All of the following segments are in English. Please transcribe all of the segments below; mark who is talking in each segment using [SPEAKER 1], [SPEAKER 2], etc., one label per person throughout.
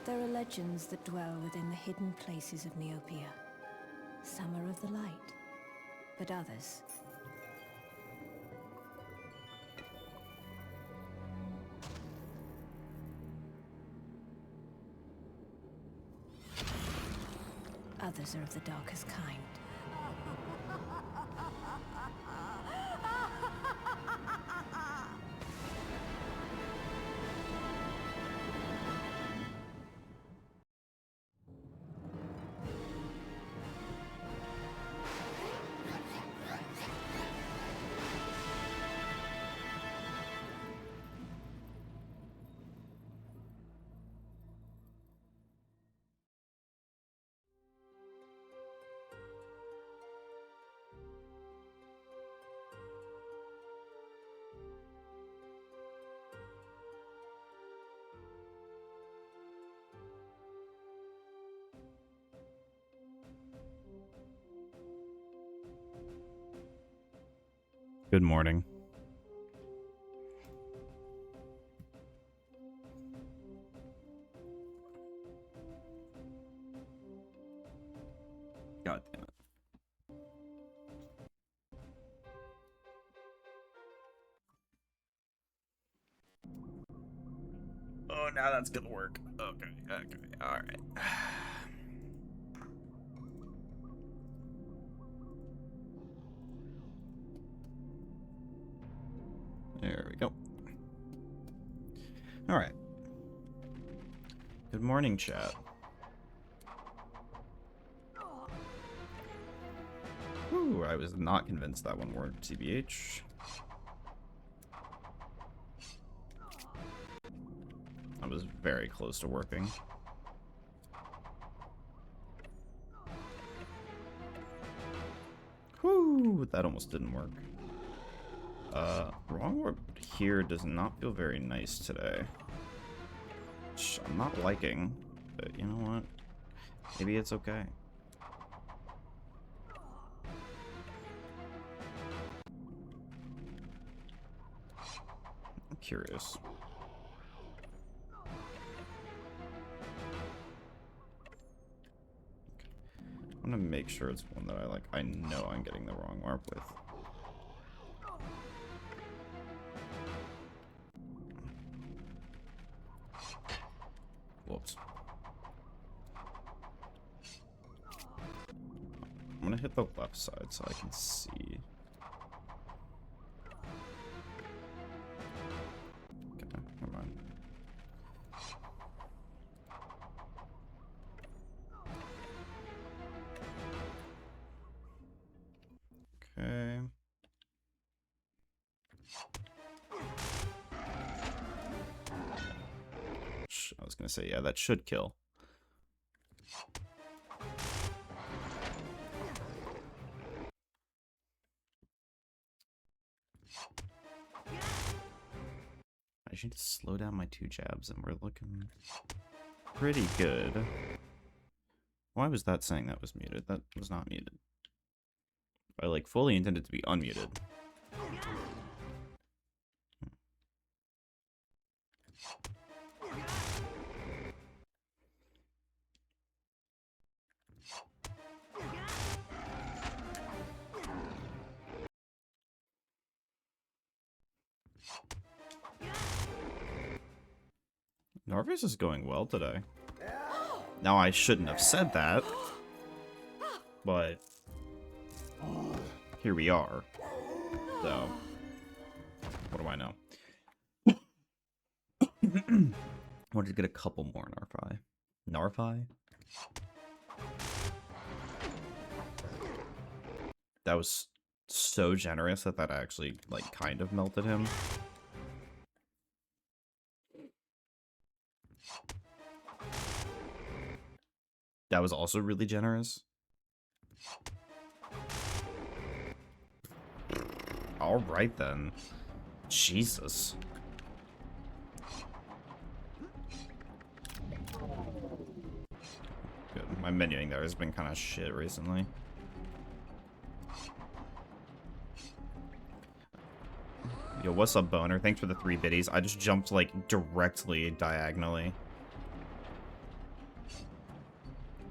[SPEAKER 1] There are legends that dwell within the hidden places of Neopia. Some are of the light, but others... Others are of the darkest kind.
[SPEAKER 2] Good morning. God damn it. Oh, now that's gonna work. Okay, alright. There we go. Alright. Good morning, chat. Ooh, I was not convinced that one worked, TBH. That was very close to working. Whew, that almost didn't work. Wrong orb here does not feel very nice today. Which I'm not liking, but you know what? Maybe it's okay. I'm curious. I'm gonna make sure it's one that I like. I know I'm getting the wrong orb with. Whoops. I'm gonna hit the left side so I can see. Okay, never mind. Okay. I was gonna say, yeah, that should kill. I just need to slow down my 2 jabs and we're looking pretty good. Why was that saying that was muted? That was not muted. I like fully intended to be unmuted. Narvis is going well today. Now, I shouldn't have said that, but here we are. So, what do I know? I wanted to get a couple more Narfi. Narfi? That was so generous that that actually, like, kind of melted him. That was also really generous. Alright then. Jesus. Good. My menuing there has been kind of shit recently. Yo, what's up, Boner? Thanks for the 3 biddies. I just jumped, like, directly diagonally.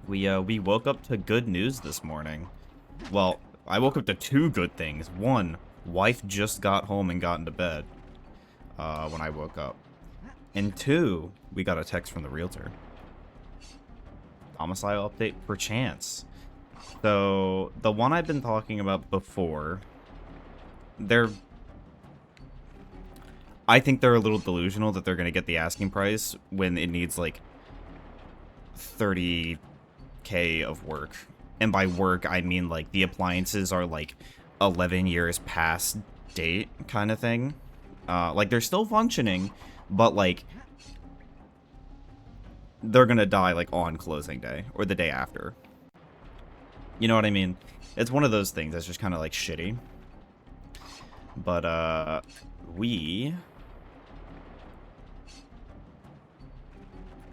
[SPEAKER 2] We woke up to good news this morning. Well, I woke up to two good things. One, wife just got home and got into bed when I woke up. And two, we got a text from the realtor. Domicile update perchance. So, the one I've been talking about before, I think they're a little delusional that they're going to get the asking price when it needs like 30K of work. And by work, I mean like the appliances are like 11 years past date kind of thing. Like they're still functioning, but like they're going to die like on closing day or the day after. You know what I mean? It's one of those things that's just kind of like shitty. But we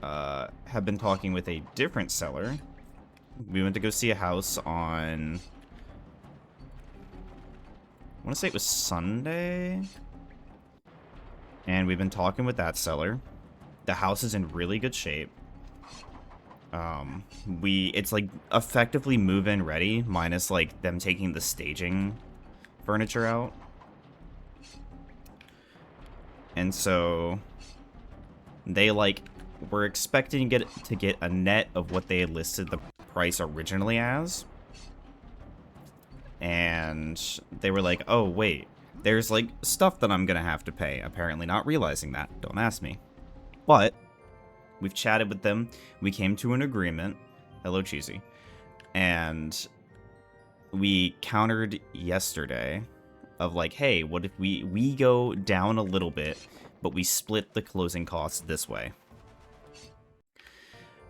[SPEAKER 2] have been talking with a different seller. We went to go see a house on, I want to say it was Sunday. And we've been talking with that seller. The house is in really good shape. It's like effectively move-in ready, minus like them taking the staging furniture out. And so they like were expecting to get a net of what they had listed the price originally as. And they were like, oh wait, there's like stuff that I'm gonna have to pay, apparently not realizing that. Don't ask me. But we've chatted with them. We came to an agreement. Hello, Cheesy. And we countered yesterday of like, hey, what if we go down a little bit, but we split the closing costs this way?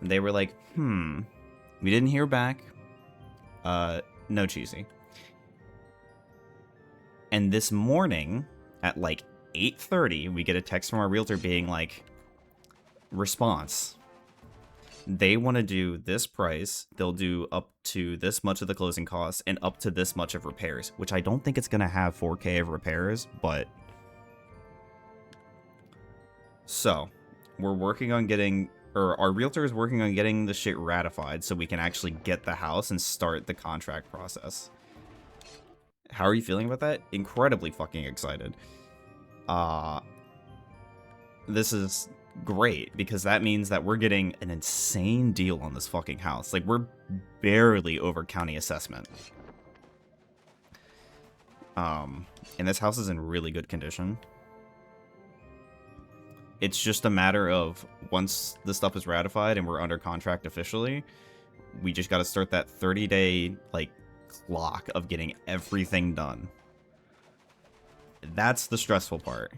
[SPEAKER 2] And they were like, we didn't hear back. No, Cheesy. And this morning at like 8:30, we get a text from our realtor being like, response. They want to do this price. They'll do up to this much of the closing costs and up to this much of repairs, which I don't think it's going to have 4K of repairs, but... So, we're working on getting... Or our realtor is working on getting the shit ratified so we can actually get the house and start the contract process. How are you feeling about that? Incredibly fucking excited. This is great because that means that we're getting an insane deal on this fucking house. Like, we're barely over county assessment. And this house is in really good condition. It's just a matter of once the stuff is ratified and we're under contract officially, we just got to start that 30-day like clock of getting everything done. That's the stressful part.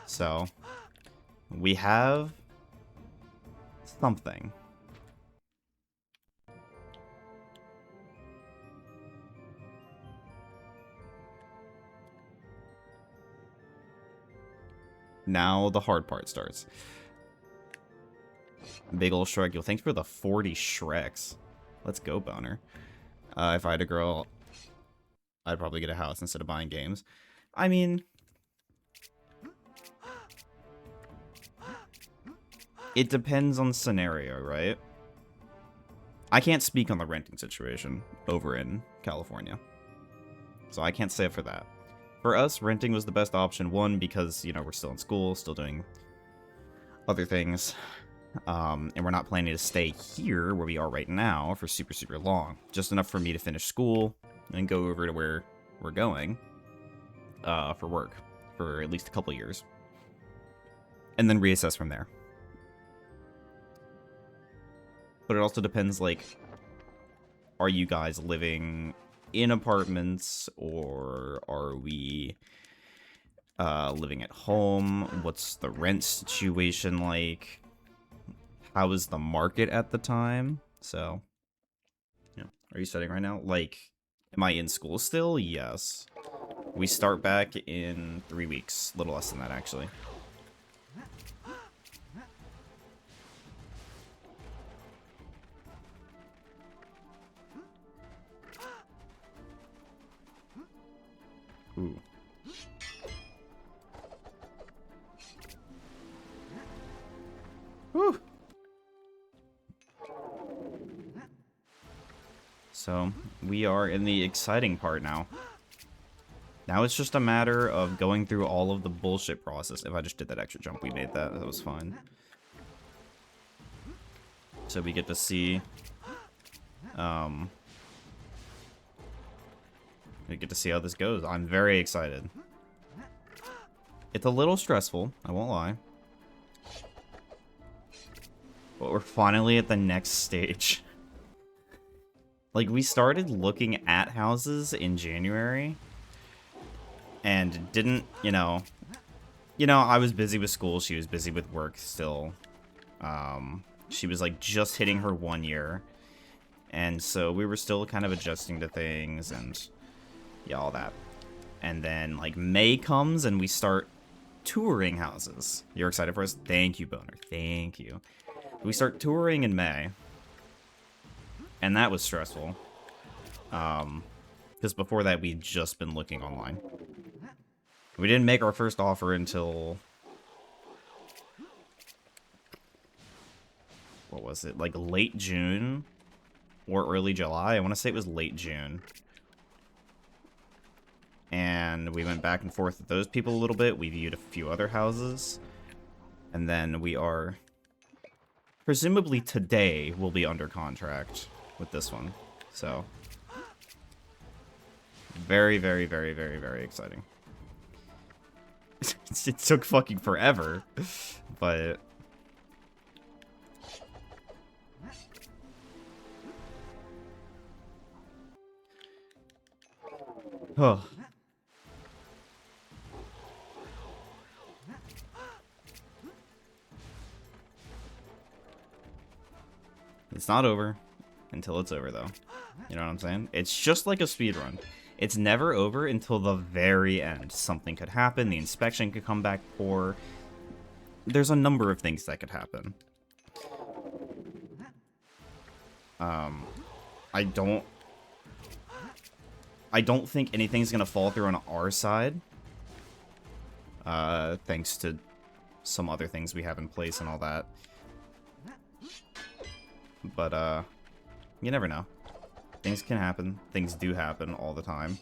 [SPEAKER 2] So, we have something. Now the hard part starts. Big ol' Shrek. Yo, thanks for the 40 Shreks. Let's go, boner. If I had a girl, I'd probably get a house instead of buying games. I mean... It depends on the scenario, right? I can't speak on the renting situation over in California. So I can't say for that. For us, renting was the best option. One, because, you know, we're still in school, still doing other things. And we're not planning to stay here where we are right now for super, super long. Just enough for me to finish school and go over to where we're going for work for at least a couple years. And then reassess from there. But it also depends, like, are you guys living in apartments or are we living at home? What's the rent situation like? How is the market at the time? So, yeah. Are you studying right now? Like, am I in school still? Yes. We start back in 3 weeks. A little less than that, actually. Ooh. So, we are in the exciting part now. Now it's just a matter of going through all of the bullshit process. If I just did that extra jump, we made that. That was fine. So we get to see... we get to see how this goes. I'm very excited. It's a little stressful, I won't lie. But we're finally at the next stage. Like, we started looking at houses in January. And didn't, you know, I was busy with school. She was busy with work still. She was, like, just hitting her 1 year. And so we were still kind of adjusting to things and, yeah, all that. And then, like, May comes and we start touring houses. You're excited for us? Thank you, Boner. Thank you. We start touring in May. And that was stressful. Because before that, we'd just been looking online. We didn't make our first offer until... what was it? Like late June or early July? I want to say it was late June. And we went back and forth with those people a little bit. We viewed a few other houses. And then we are... presumably today we'll be under contract with this one. So... very, very, very, very, very exciting. It took fucking forever, but... oh. It's not over until it's over, though. You know what I'm saying? It's just like a speedrun. It's never over until the very end. Something could happen, the inspection could come back poor. There's a number of things that could happen. I don't think anything's gonna fall through on our side. Thanks to some other things we have in place and all that. But, you never know. Things can happen. Things do happen all the time.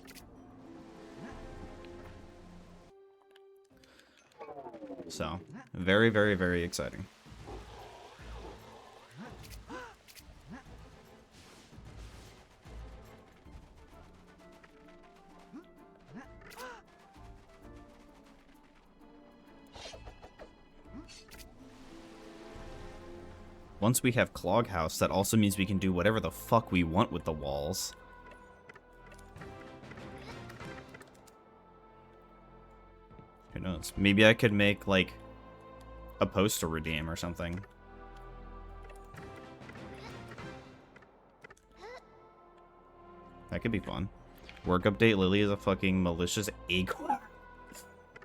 [SPEAKER 2] So, very, very, very exciting. Once we have Clog House, that also means we can do whatever the fuck we want with the walls. Who knows? Maybe I could make, like, a poster redeem or something. That could be fun. Work update, Lily is a fucking malicious acorn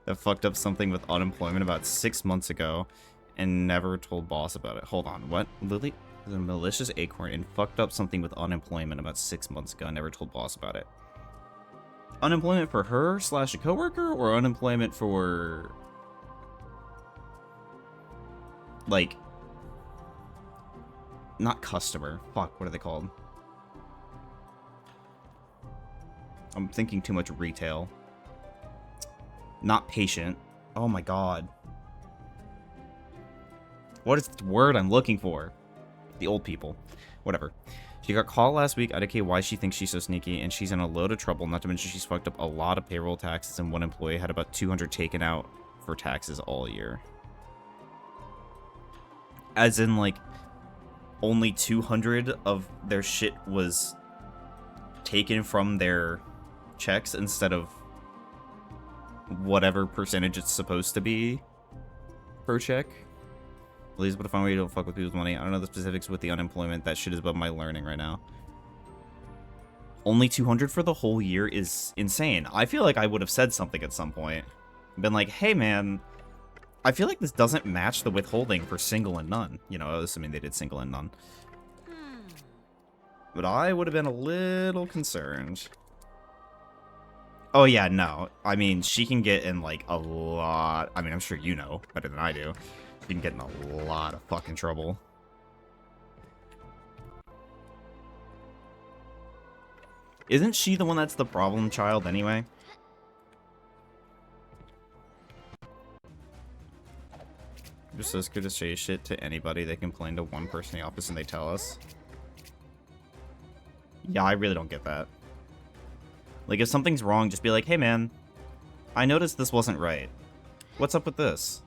[SPEAKER 2] that fucked up something with unemployment about 6 months ago. And never told boss about it. Hold on, what? Lily is a malicious acorn and fucked up something with unemployment about 6 months ago and never told boss about it. Unemployment for her / a coworker, or unemployment for... like... not customer. Fuck, what are they called? I'm thinking too much retail. Not patient. Oh my god. What is the word I'm looking for? The old people. Whatever. She got called last week, IDK why she thinks she's so sneaky, and she's in a load of trouble, not to mention she's fucked up a lot of payroll taxes, and one employee had about 200 taken out for taxes all year. As in, like, only 200 of their shit was taken from their checks instead of whatever percentage it's supposed to be per check. Please, but if I'm way you don't fuck with people's money. I don't know the specifics with the unemployment. That shit is above my learning right now. Only 200 for the whole year is insane. I feel like I would have said something at some point. Been like, hey man, I feel like this doesn't match the withholding for single and none. You know, assuming they did single and none. But I would have been a little concerned. Oh yeah, no. I mean, she can get in like a lot. I mean, I'm sure you know better than I do. She can get in a lot of fucking trouble. Isn't she the one that's the problem child anyway? Just as good to say shit to anybody. They complain to one person in the office and they tell us. Yeah, I really don't get that. Like, if something's wrong, just be like, hey man, I noticed this wasn't right. What's up with this?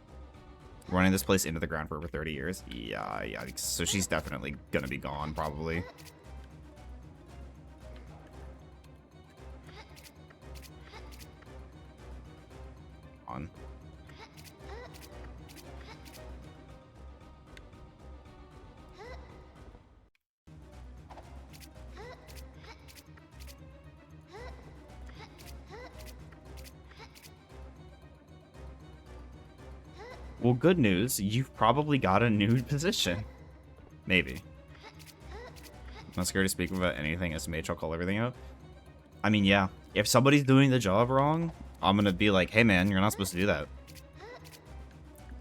[SPEAKER 2] Running this place into the ground for over 30 years? Yeah, so she's definitely gonna be gone, probably. On. Well, good news. You've probably got a new position. Maybe. I'm not scared to speak about anything. SMH, I'll call everything out. I mean, yeah. If somebody's doing the job wrong, I'm gonna be like, hey man, you're not supposed to do that.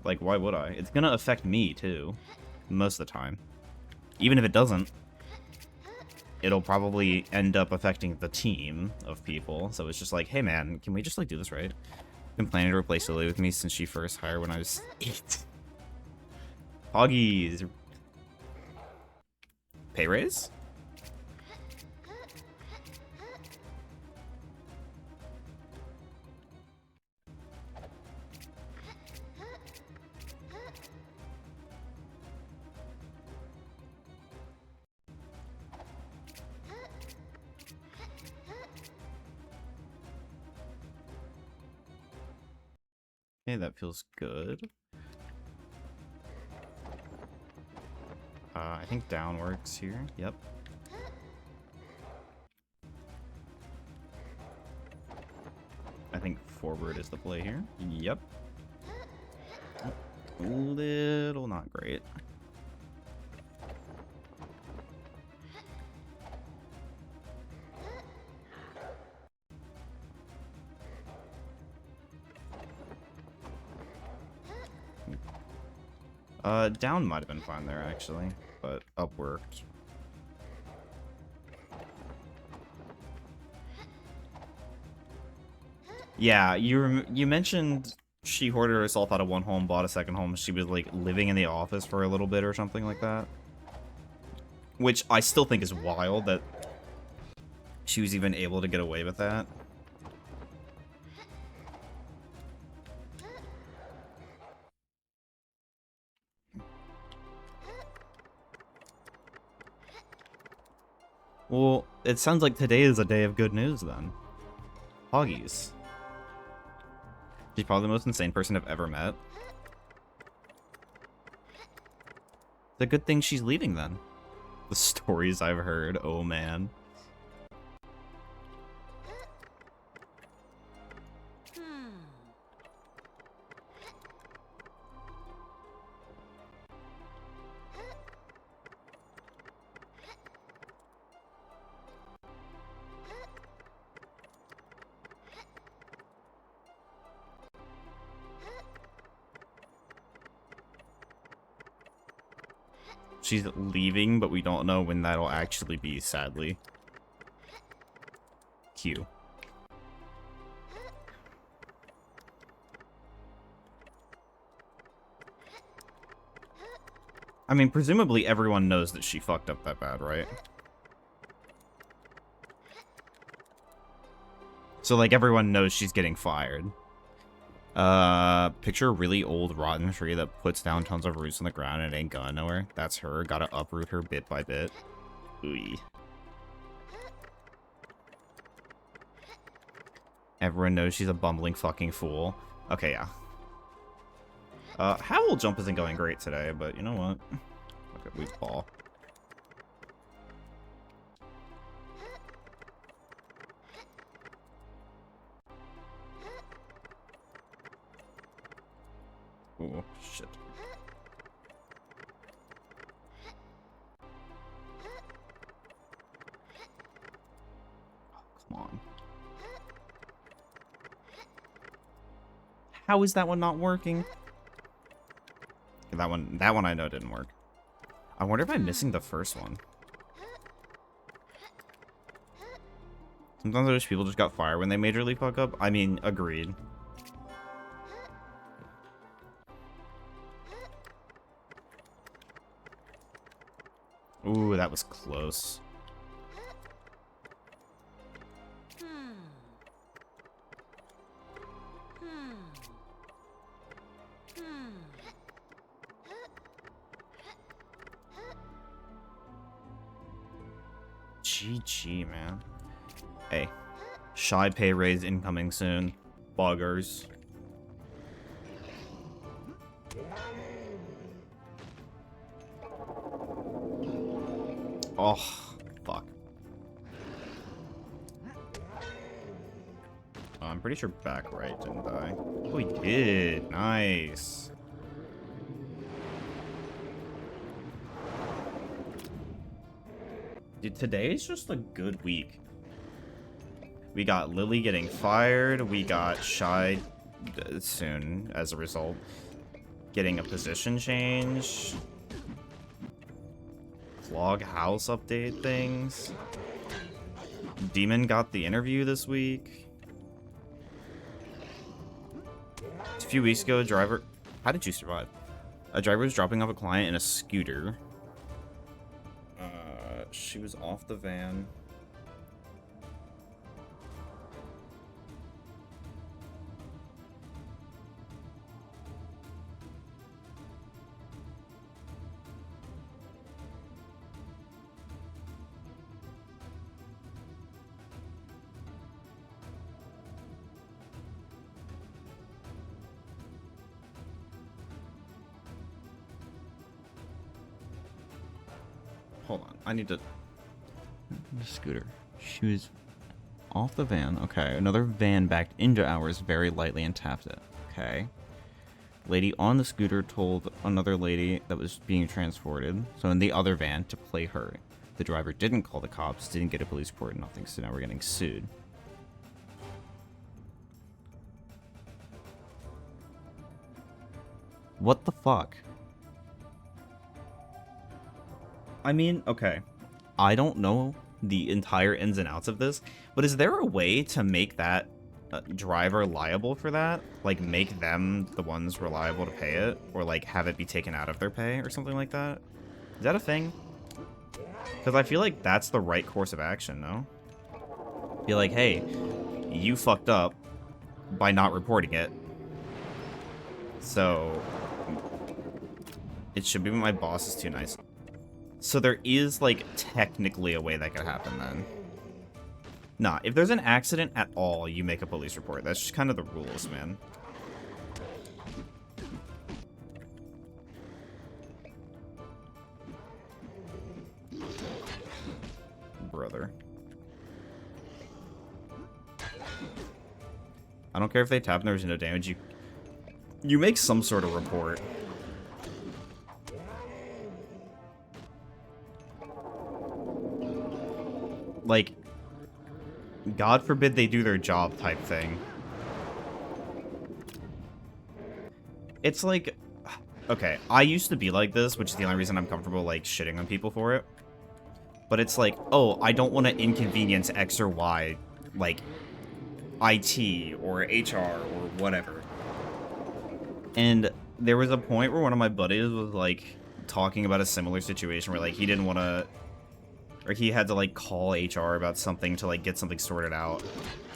[SPEAKER 2] Like, why would I? It's gonna affect me, too. Most of the time. Even if it doesn't, it'll probably end up affecting the team of people. So it's just like, hey man, can we just, like, do this right? Been planning to replace Lily with me since she first hired when I was 8. Hoggies. Pay raise? Okay, that feels good. I think down works here. Yep. I think forward is the play here. Yep. A little not great. Down might have been fine there, actually, but up worked. Yeah, you mentioned she hoarded herself out of one home, bought a second home. She was, like, living in the office for a little bit or something like that. Which I still think is wild that she was even able to get away with that. Well, it sounds like today is a day of good news, then. Hoggies. She's probably the most insane person I've ever met. It's a good thing she's leaving, then. The stories I've heard, oh man. She's leaving, but we don't know when that'll actually be, sadly. Q. I mean, presumably everyone knows that she fucked up that bad, right? So, like, everyone knows she's getting fired. Picture a really old rotten tree that puts down tons of roots on the ground and it ain't going nowhere. That's her. Gotta uproot her bit by bit. Ooh. Everyone knows she's a bumbling fucking fool. Okay, yeah. Howl jump isn't going great today, but you know what? Look at weak ball. Oh, shit. Oh, come on. How is that one not working? That one I know didn't work. I wonder if I'm missing the first one. Sometimes I wish people just got fired when they majorly fuck up. I mean, agreed. Ooh, that was close. GG, man. Hey, shy pay raise incoming soon. Buggers. Oh, fuck. Oh, I'm pretty sure back right, didn't I? Oh, he did. Nice. Dude, today is just a good week. We got Lily getting fired. We got Shy soon, as a result, getting a position change. Clog house update things. Demon got the interview this week. A few weeks ago, a driver... How did you survive? A driver was dropping off a client in a scooter. She was off the van. Hold on, I need to... The scooter. She was off the van. Okay, another van backed into ours very lightly and tapped it. Okay. Lady on the scooter told another lady that was being transported, so in the other van, to play her. The driver didn't call the cops, didn't get a police report, nothing, so now we're getting sued. What the fuck? I mean, okay. I don't know the entire ins and outs of this, but is there a way to make that driver liable for that? Like, make them the ones reliable to pay it? Or, like, have it be taken out of their pay or something like that? Is that a thing? Because I feel like that's the right course of action, no? Be like, hey, you fucked up by not reporting it. So, it should be my boss is too nice. So there is, like, technically a way that could happen, then. Nah, if there's an accident at all, you make a police report. That's just kind of the rules, man. Brother. I don't care if they tap and there's no damage. You make some sort of report. Like, God forbid they do their job type thing. It's like, okay, I used to be like this, which is the only reason I'm comfortable, like, shitting on people for it. But it's like, oh, I don't want to inconvenience X or Y, like, IT or HR or whatever. And there was a point where one of my buddies was, like, talking about a similar situation where, like, he didn't want to... Or he had to, like, call HR about something to, like, get something sorted out.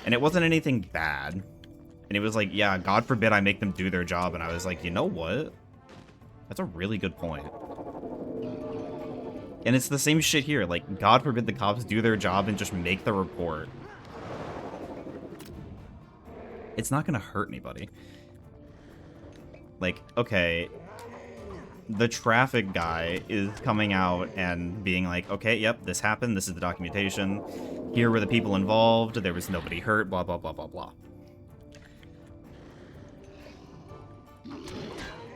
[SPEAKER 2] And it wasn't anything bad. And it was like, yeah, God forbid I make them do their job. And I was like, you know what? That's a really good point. And it's the same shit here. Like, God forbid the cops do their job and just make the report. It's not gonna hurt anybody. Like, okay... The traffic guy is coming out and being like, okay, yep, this happened, this is the documentation, here were the people involved, there was nobody hurt, blah, blah, blah, blah, blah.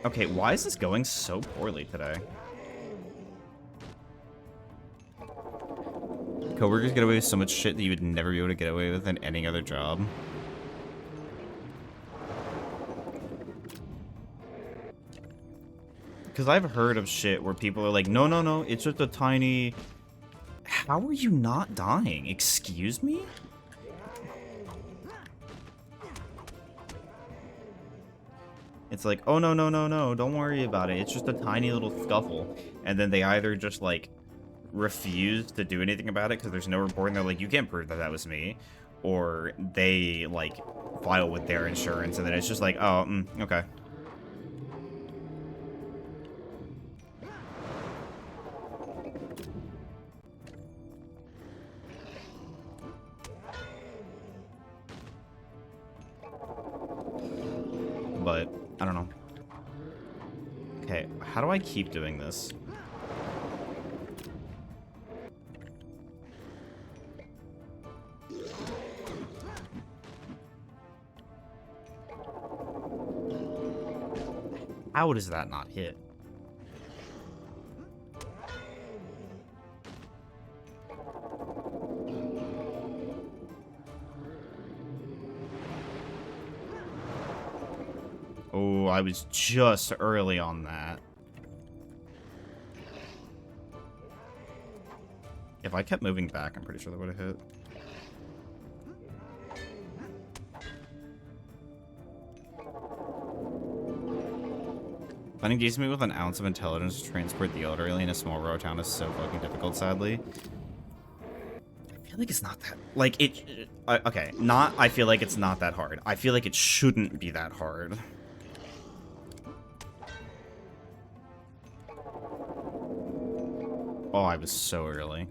[SPEAKER 2] Okay, why is this going so poorly today? Coworkers get away with so much shit that you would never be able to get away with in any other job. Because I've heard of shit where people are like, no, no, no, it's just a tiny... How are you not dying? Excuse me? It's like, oh, no, no, no, no, don't worry about it. It's just a tiny little scuffle. And then they either just, like, refuse to do anything about it because there's no report, and they're like, you can't prove that that was me. Or they, like, file with their insurance, and then it's just like, oh, okay. But, I don't know. Okay, how do I keep doing this? How does that not hit? Oh, I was just early on that. If I kept moving back, I'm pretty sure that would have hit. Finding decent me with an ounce of intelligence to transport the elderly in a small rural town is so fucking difficult, sadly. I feel like it's not that... Like, okay, not I feel like it's not that hard. I feel like it shouldn't be that hard. Oh, I was so early.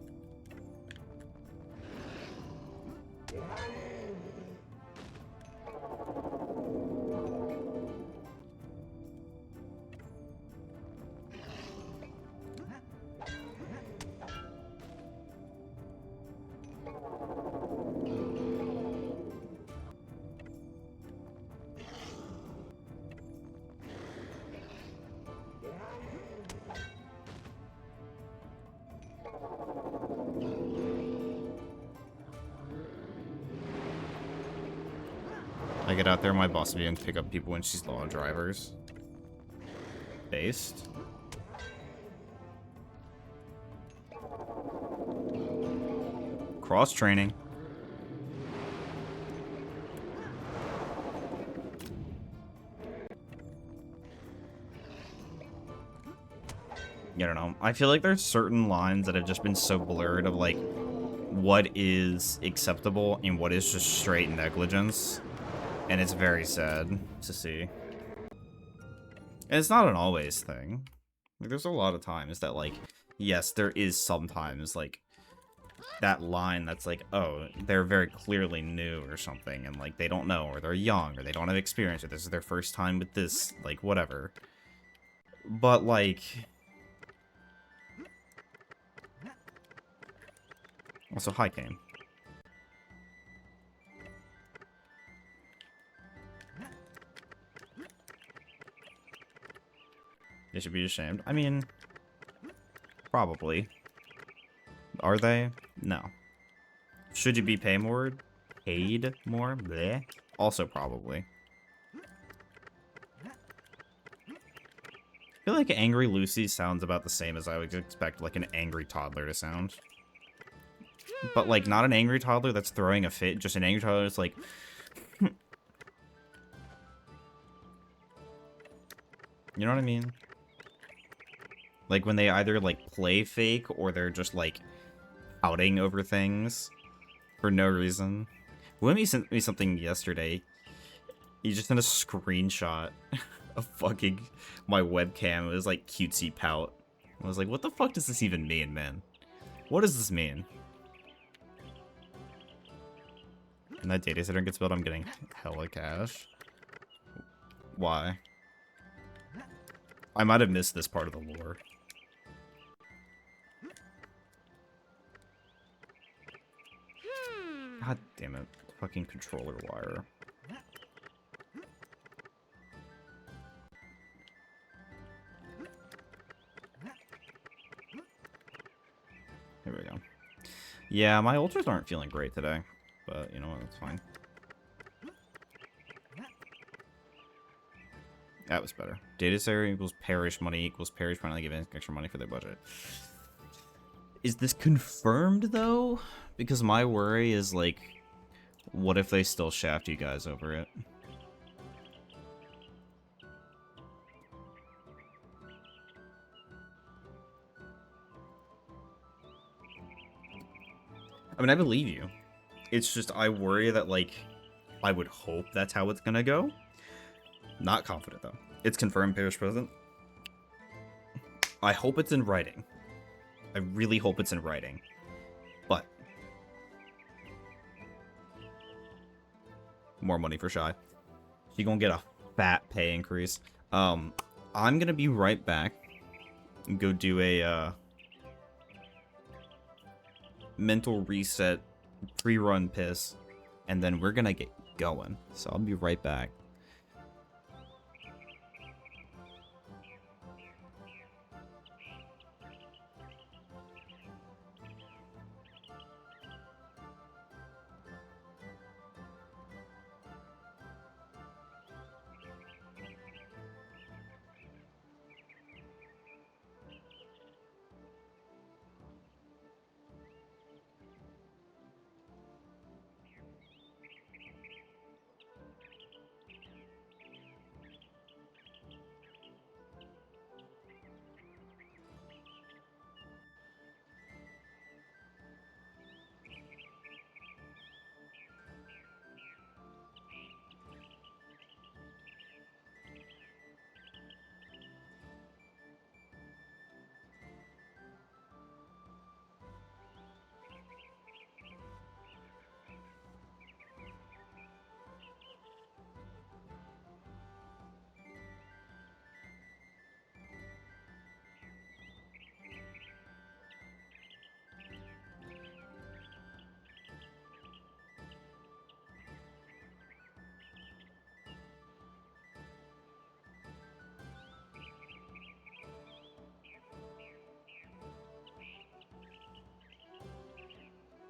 [SPEAKER 2] I get out there, my boss will be and pick up people when she's low on drivers. Based. Cross training. I don't know. I feel like there's certain lines that have just been so blurred of like what is acceptable and what is just straight negligence. And it's very sad to see. And it's not an always thing. Like, there's a lot of times that, like, yes, there is sometimes, like, that line that's like, oh, they're very clearly new or something, and, like, they don't know, or they're young, or they don't have experience, or this is their first time with this, like, whatever. But, like... Also, hi, Kane. They should be ashamed. I mean, probably. Are they? No. Should you be paid more? Paid more? Bleh. Also probably. I feel like Angry Lucy sounds about the same as I would expect like an angry toddler to sound. But like not an angry toddler that's throwing a fit, just an angry toddler that's like... You know what I mean? Like, when they either, like, play fake, or they're just, like, outing over things for no reason. Wimmy sent me something yesterday. He just sent a screenshot of fucking my webcam. It was, like, cutesy pout. I was like, what the fuck does this even mean, man? What does this mean? And that data center gets built, I'm getting hella cash. Why? I might have missed this part of the lore. God damn it. Fucking controller wire. Here we go. Yeah, my ultras aren't feeling great today. But, you know what, that's fine. That was better. Data center equals parish money giving extra money for their budget. Is this confirmed, though? Because my worry is, like, what if they still shaft you guys over it? I mean, I believe you. It's just, I worry that, like, I would hope that's how it's gonna go. Not confident, though. It's confirmed parish president. I hope it's in writing. I really hope it's in writing. But more money for Shy. She gonna get a fat pay increase. I'm gonna be right back and go do a mental reset, pre-run piss, and then we're gonna get going. So I'll be right back.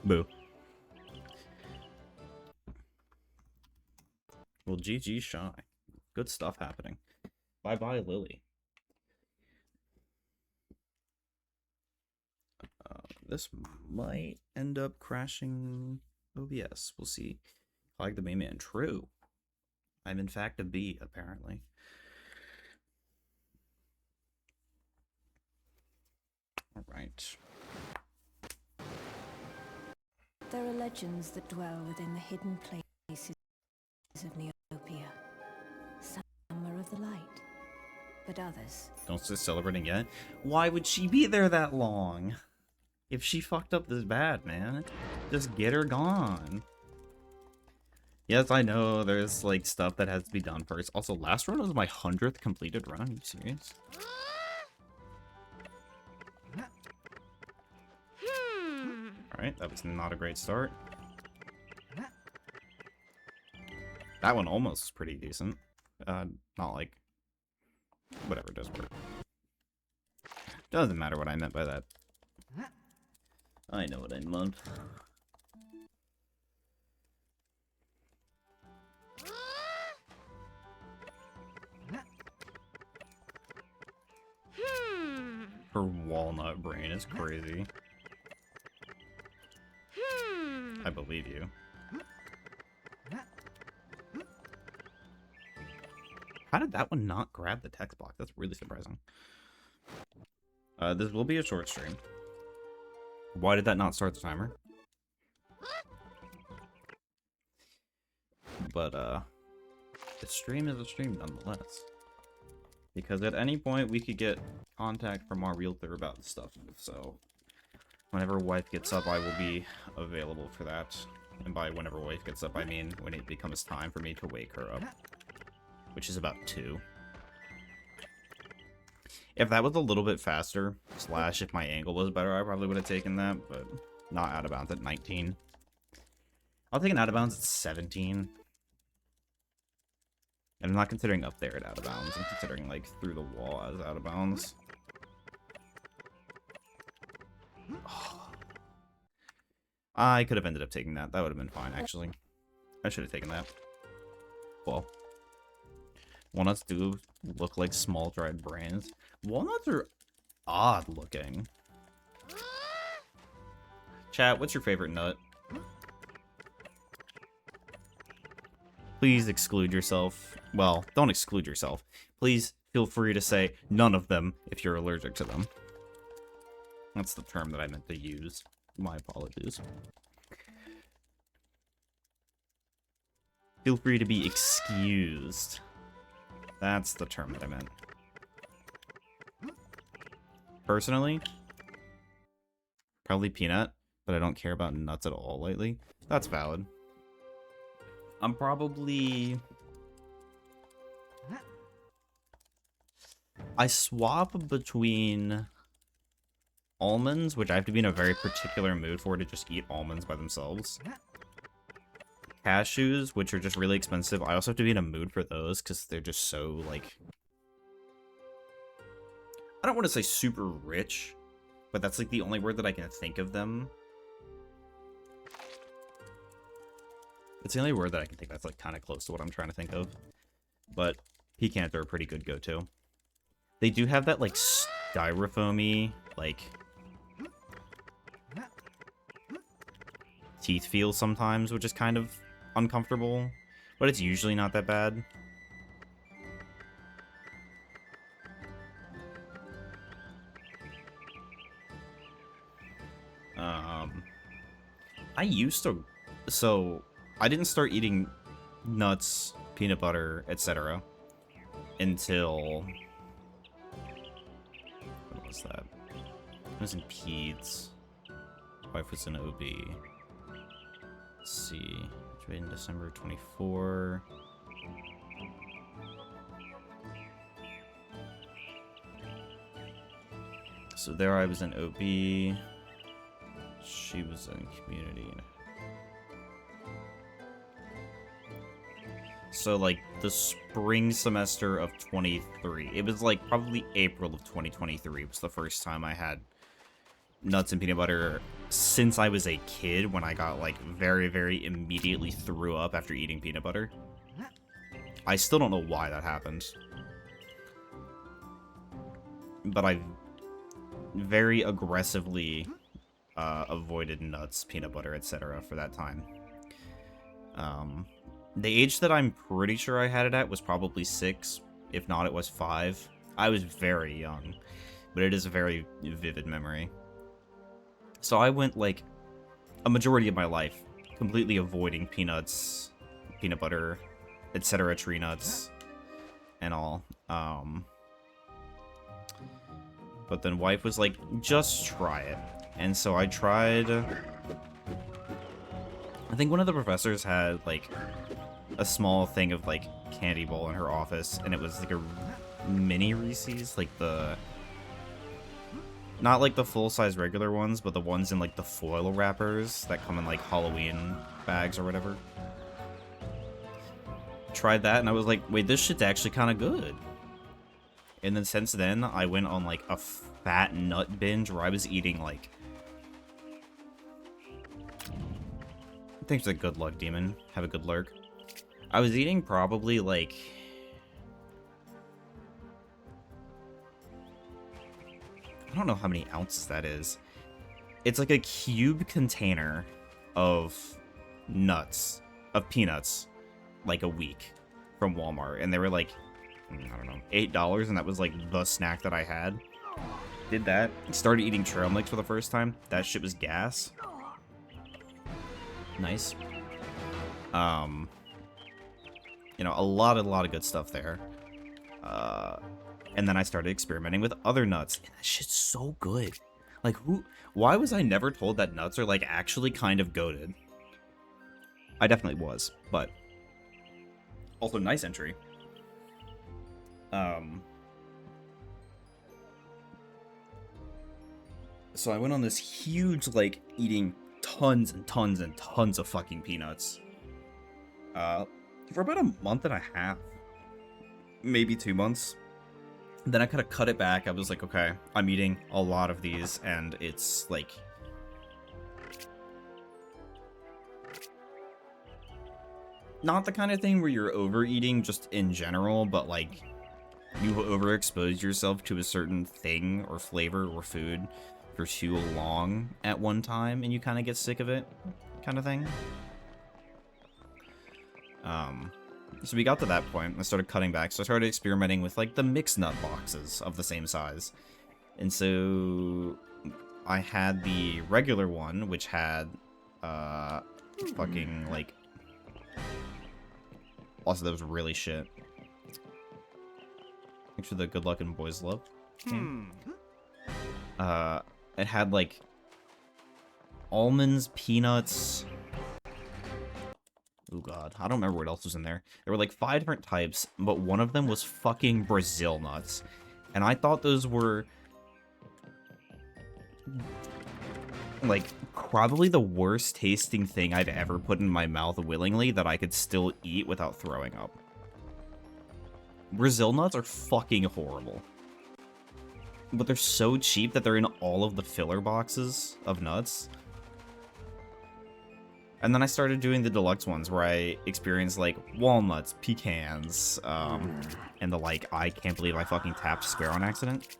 [SPEAKER 2] Boo. Well, GG Shy. Good stuff happening. Bye-bye, Lily. This might end up crashing OBS. We'll see. Flag the main man. True. I'm in fact a B, apparently. Alright.
[SPEAKER 1] There are legends that dwell within the hidden places of Neopia. Some are of the light, but others...
[SPEAKER 2] Don't start celebrating yet? Why would she be there that long? If she fucked up this bad, man. Just get her gone. Yes, I know there's, like, stuff that has to be done first. Also, last run was my 100th completed run. Are you serious? Alright, that was not a great start. That one almost was pretty decent. Not like... Whatever, it does work. Doesn't matter what I meant by that. I know what I meant. Her walnut brain is crazy. I believe you. How did that one not grab the text block? That's really surprising. This will be a short stream. Why did that not start the timer? But, the stream is a stream nonetheless. Because at any point we could get contact from our realtor about stuff, so... Whenever wife gets up, I will be available for that. And by whenever wife gets up, I mean when it becomes time for me to wake her up. Which is about 2. If that was a little bit faster, slash if my angle was better, I probably would have taken that, but not out of bounds at 19. I'll take an out of bounds at 17. And I'm not considering up there at out of bounds. I'm considering, like, through the wall as out of bounds. Oh. I could have ended up taking that. That would have been fine, actually. I should have taken that. Well. Walnuts do look like small dried brains. Walnuts are odd looking. Chat, what's your favorite nut? Please exclude yourself. Well, don't exclude yourself. Please feel free to say none of them if you're allergic to them. That's the term that I meant to use. My apologies. Feel free to be excused. That's the term that I meant. Personally, probably peanut, but I don't care about nuts at all lately. That's valid. I'm probably... I swap between almonds, which I have to be in a very particular mood for to just eat almonds by themselves. Cashews, which are just really expensive. I also have to be in a mood for those because they're just so, like... I don't want to say super rich, but that's, like, the only word that I can think of them. It's the only word that I can think that's, like, kind of close to what I'm trying to think of. But pecans are a pretty good go-to. They do have that, like, styrofoamy, like... teeth feel sometimes, which is kind of uncomfortable, but it's usually not that bad. I used to, so I didn't start eating nuts, peanut butter, etc. until, what was that? I was in peds. Wife was in OB. Let's see. Graduated in December 24. So there I was in OB. She was in community. So like the spring semester of 23. It was like probably April of 2023 was the first time I had nuts and peanut butter since I was a kid, when I got like very immediately threw up after eating peanut butter. I still don't know why that happened, but I very aggressively avoided nuts, peanut butter, etc. for that time. The age that I'm pretty sure I had it at was probably 6, if not it was 5. I was very young, but it is a very vivid memory. So I went, like, a majority of my life completely avoiding peanuts, peanut butter, etc., tree nuts, and all. But then wife was like, just try it. And so I tried... I think one of the professors had, like, a small thing of, like, candy bowl in her office, and it was, like, a mini Reese's, like, the... Not like the full-size regular ones, but the ones in like the foil wrappers that come in like Halloween bags or whatever. Tried that and I was like, wait, this shit's actually kind of good. And then since then, I went on like a fat nut binge where I was eating like... Thanks for the good luck, demon. Have a good lurk. I was eating probably like... I don't know how many ounces that is. It's like a cube container of nuts, of peanuts, like a week from Walmart. And they were like, I don't know, $8, and that was like the snack that I had. Did that. Started eating trail mix for the first time. That shit was gas. Nice. You know, a lot of good stuff there. And then I started experimenting with other nuts, and that shit's so good. Like, why was I never told that nuts are, like, actually kind of goated? I definitely was, but... Also, nice entry. So I went on this huge, like, eating tons and tons and tons of fucking peanuts. For about a month and a half. Maybe 2 months. Then I kind of cut it back. I was like, okay, I'm eating a lot of these, and it's, like... Not the kind of thing where you're overeating just in general, but, like, you overexpose yourself to a certain thing or flavor or food for too long at one time, and you kind of get sick of it, kind of thing. So we got to that point, I started cutting back, so I started experimenting with, like, the mixed nut boxes of the same size. And so I had the regular one, which had, fucking, like, Also, that was really shit. Thanks for the good luck and boys love. It had like almonds, peanuts. Oh god, I don't remember what else was in there. There were like 5 different types, but one of them was fucking Brazil nuts. And I thought those were like probably the worst tasting thing I'd ever put in my mouth willingly that I could still eat without throwing up. Brazil nuts are fucking horrible. But they're so cheap that they're in all of the filler boxes of nuts. And then I started doing the deluxe ones where I experienced like walnuts, pecans, and the like, I can't believe I fucking tapped square on accident.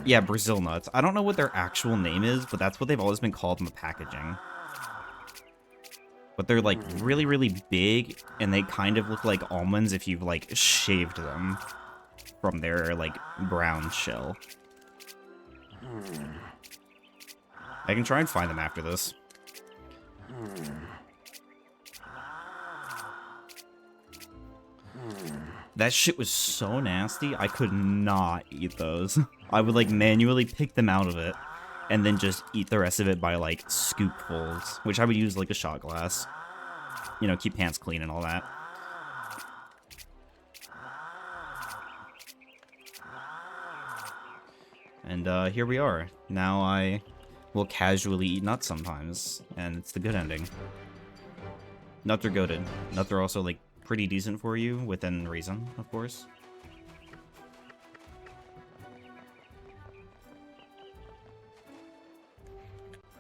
[SPEAKER 2] Yeah, Brazil nuts. I don't know what their actual name is, but that's what they've always been called in the packaging. But they're like really, really big, and they kind of look like almonds if you've like shaved them from their like brown shell. I can try and find them after this. That shit was so nasty, I could not eat those. I would like manually pick them out of it, and then just eat the rest of it by like scoopfuls, which I would use like a shot glass. You know, keep hands clean and all that. And here we are. Now I will casually eat nuts sometimes, and it's the good ending. Nuts are goated. Nuts are also like pretty decent for you, within reason, of course.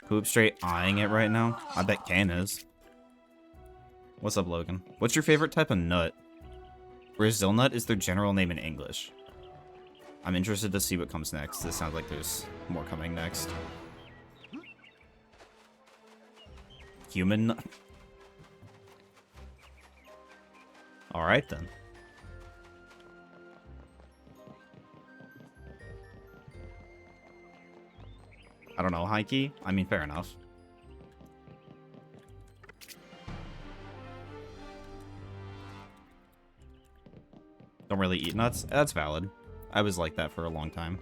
[SPEAKER 2] Poop straight eyeing it right now? I bet Kane is. What's up, Logan? What's your favorite type of nut? Brazil nut is their general name in English. I'm interested to see what comes next. This sounds like there's more coming next. Human nut? Alright then. I don't know, Heike? I mean, fair enough. Don't really eat nuts? That's valid. I was like that for a long time.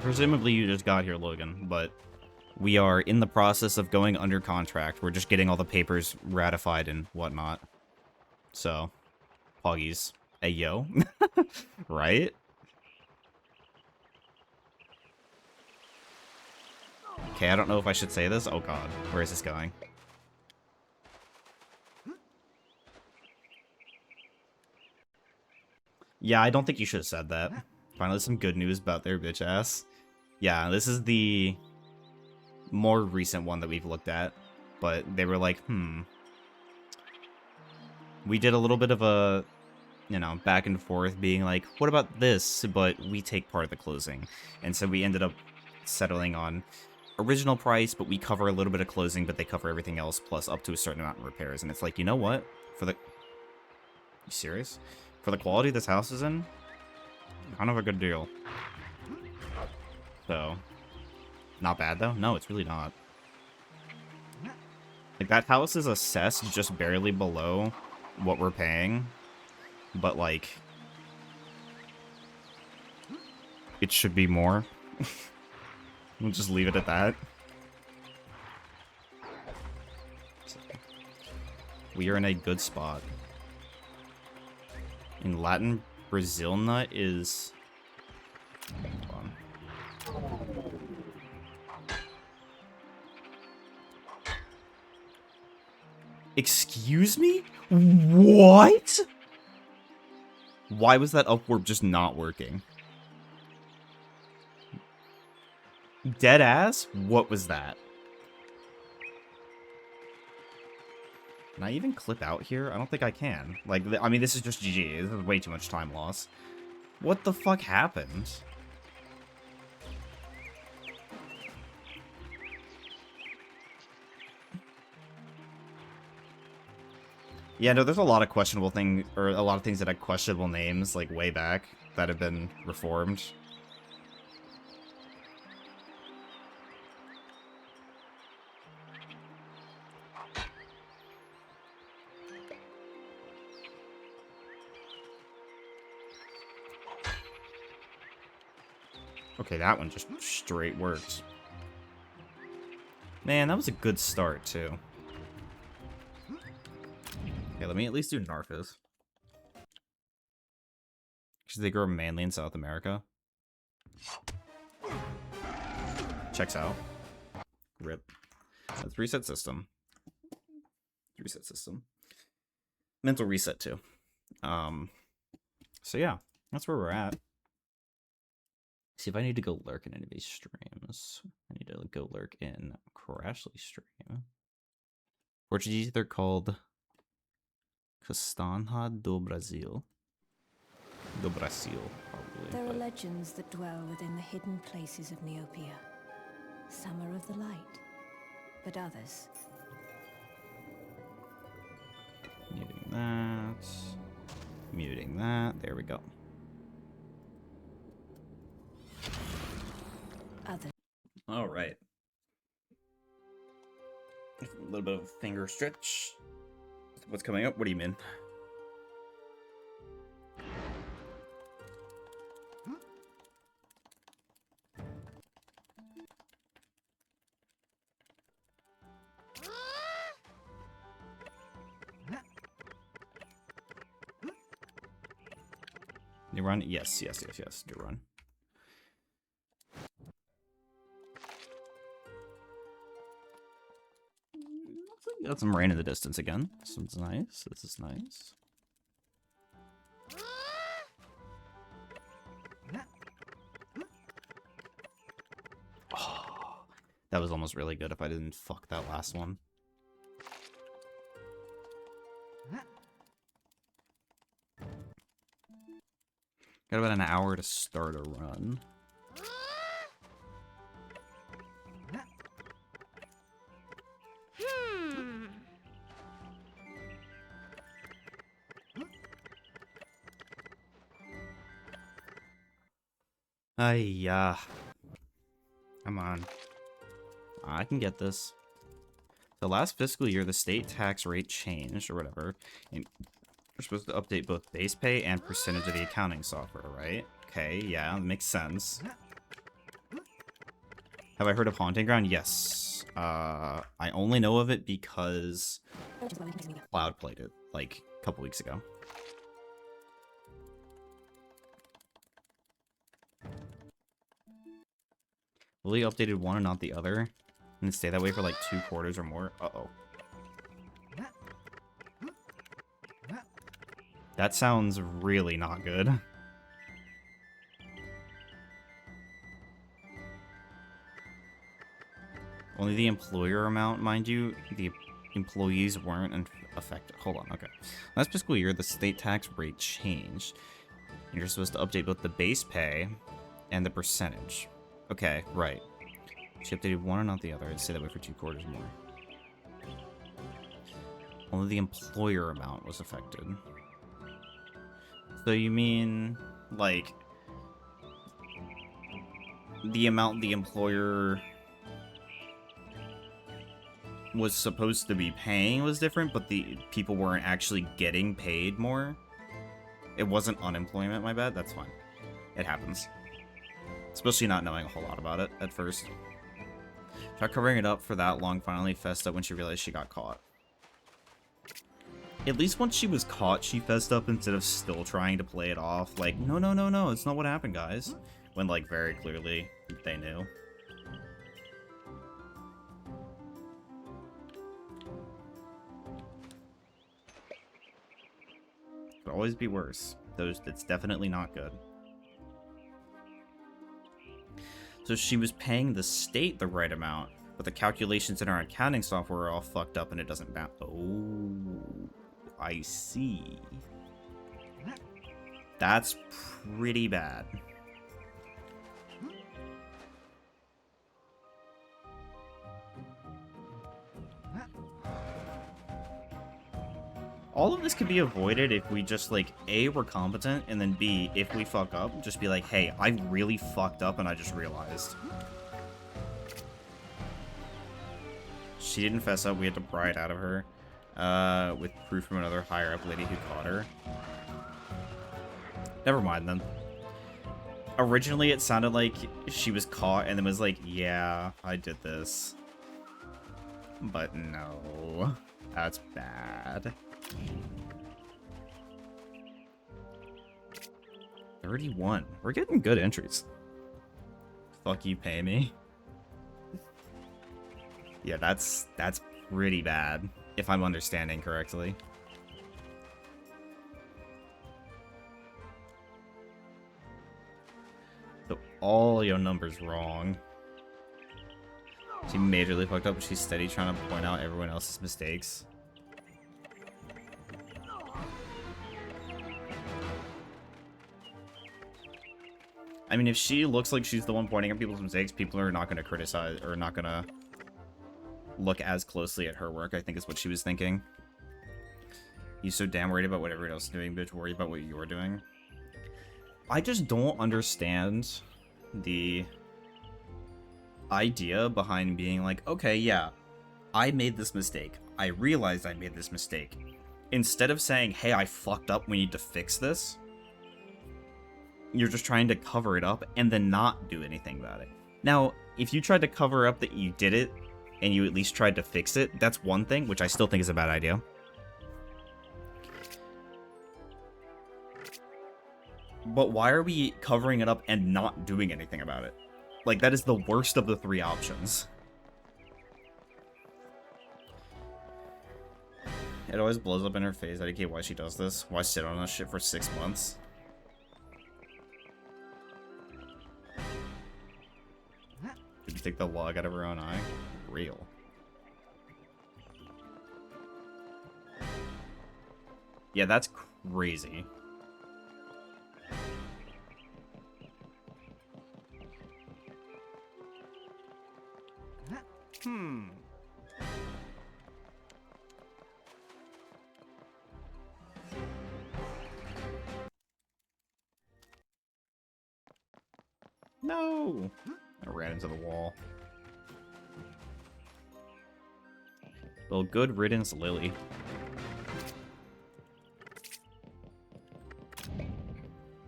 [SPEAKER 2] Presumably you just got here, Logan, but we are in the process of going under contract. We're just getting all the papers ratified and whatnot. So, Poggies. Hey, yo. Right? Okay, I don't know if I should say this. Oh god, where is this going? Yeah, I don't think you should have said that. Finally, some good news about their bitch ass. Yeah, this is the more recent one that we've looked at. But they were like, we did a little bit of a, you know, back and forth being like, what about this? But we take part of the closing. And so we ended up settling on original price, but we cover a little bit of closing, but they cover everything else, plus up to a certain amount in repairs. And it's like, you know what? For the... You serious? For the quality this house is in, kind of a good deal. So, not bad though? No, it's really not. Like, that house is assessed just barely below what we're paying, but like, it should be more. We'll just leave it at that. So, we are in a good spot. In Latin, Brazil nut is... Hold on. Excuse me? What? Why was that upwarp just not working? Dead ass? What was that? Can I even clip out here? I don't think I can. Like, I mean, this is just GG. This is way too much time loss. What the fuck happened? Yeah, no, there's a lot of questionable things, or a lot of things that had questionable names, like, way back, that have been reformed. Okay, that one just straight works. Man, that was a good start, too. Okay, let me at least do Narfis. Because they grow mainly in South America. Checks out. Rip. That's reset system. Reset system. Mental reset, too. So yeah, that's where we're at. See if I need to go lurk in any of these streams. I need to go lurk in Crashly stream. Portuguese, they're called Castanha do Brasil. Do Brasil, probably.
[SPEAKER 1] There are legends that dwell within the hidden places of Neopia. Some are of the light, but others.
[SPEAKER 2] Muting that. Muting that. There we go.
[SPEAKER 1] Others.
[SPEAKER 2] All right. A little bit of a finger stretch. What's coming up? What do you mean? New run? Yes. New run. Got some rain in the distance again. This one's nice. This is nice. Oh, that was almost really good if I didn't fuck that last one. Got about an hour to start a run. Yeah. Come on. I can get this. The last fiscal year, the state tax rate changed, or whatever. And you're supposed to update both base pay and percentage of the accounting software, right? Okay, yeah, that makes sense. Have I heard of Haunting Ground? Yes. I only know of it because Cloud played it, like, a couple weeks ago. Really updated one and not the other, and stay that way for like 2 quarters or more. Uh-oh. That sounds really not good. Only the employer amount, mind you. The employees weren't affected. Hold on, okay. Last fiscal year, the state tax rate changed. And you're supposed to update both the base pay and the percentage. Okay, right. She updated one and not the other. I'd say that way for 2 quarters more. Only the employer amount was affected. So you mean, like, the amount the employer was supposed to be paying was different, but the people weren't actually getting paid more? It wasn't unemployment, my bad? That's fine. It happens. Especially not knowing a whole lot about it at first. Tried covering it up for that long, finally fessed up when she realized she got caught. At least once she was caught, she fessed up instead of still trying to play it off. Like, no, it's not what happened, guys. When, like, very clearly they knew. Could always be worse. It's definitely not good. So she was paying the state the right amount, but the calculations in our accounting software are all fucked up and it doesn't bounce. Oh, I see. That's pretty bad. All of this could be avoided if we just, like, A, we're competent, and then B, if we fuck up, just be like, hey, I really fucked up and I just realized. She didn't fess up, we had to pry it out of her, with proof from another higher-up lady who caught her. Never mind, then. Originally, it sounded like she was caught and then was like, yeah, I did this. But no, that's bad. 31. We're getting good entries. Fuck you, pay me. Yeah, that's pretty bad, if I'm understanding correctly. So all your numbers wrong. She majorly fucked up, but she's steady trying to point out everyone else's mistakes. I mean, if she looks like she's the one pointing at people's mistakes, people are not going to criticize, or not going to look as closely at her work, I think is what she was thinking. You're so damn worried about what everyone else is doing, bitch, worry about what you're doing. I just don't understand the idea behind being like, okay, yeah, I made this mistake. I realized I made this mistake. Instead of saying, hey, I fucked up, we need to fix this, you're just trying to cover it up and then not do anything about it. Now, if you tried to cover up that you did it and you at least tried to fix it, that's one thing, which I still think is a bad idea. But why are we covering it up and not doing anything about it? Like, that is the worst of the three options. It always blows up in her face. I get why she does this. Why sit on this shit for 6 months? Did you take the log out of her own eye? Real. Yeah, that's crazy. No! I ran into the wall. Well, good riddance, Lily.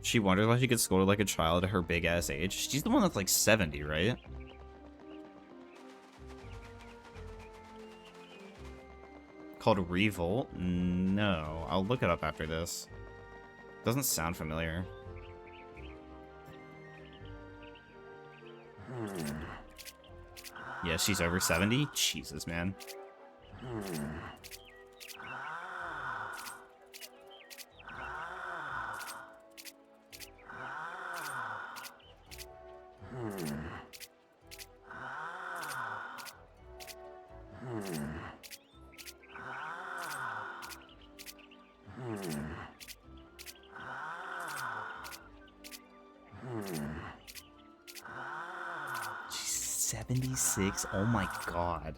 [SPEAKER 2] She wonders why she gets scolded like a child at her big-ass age. She's the one that's like 70, right? Called Revolt? No. I'll look it up after this. Doesn't sound familiar. Yeah, she's over 70? Jesus, man. She's 76? Oh my god.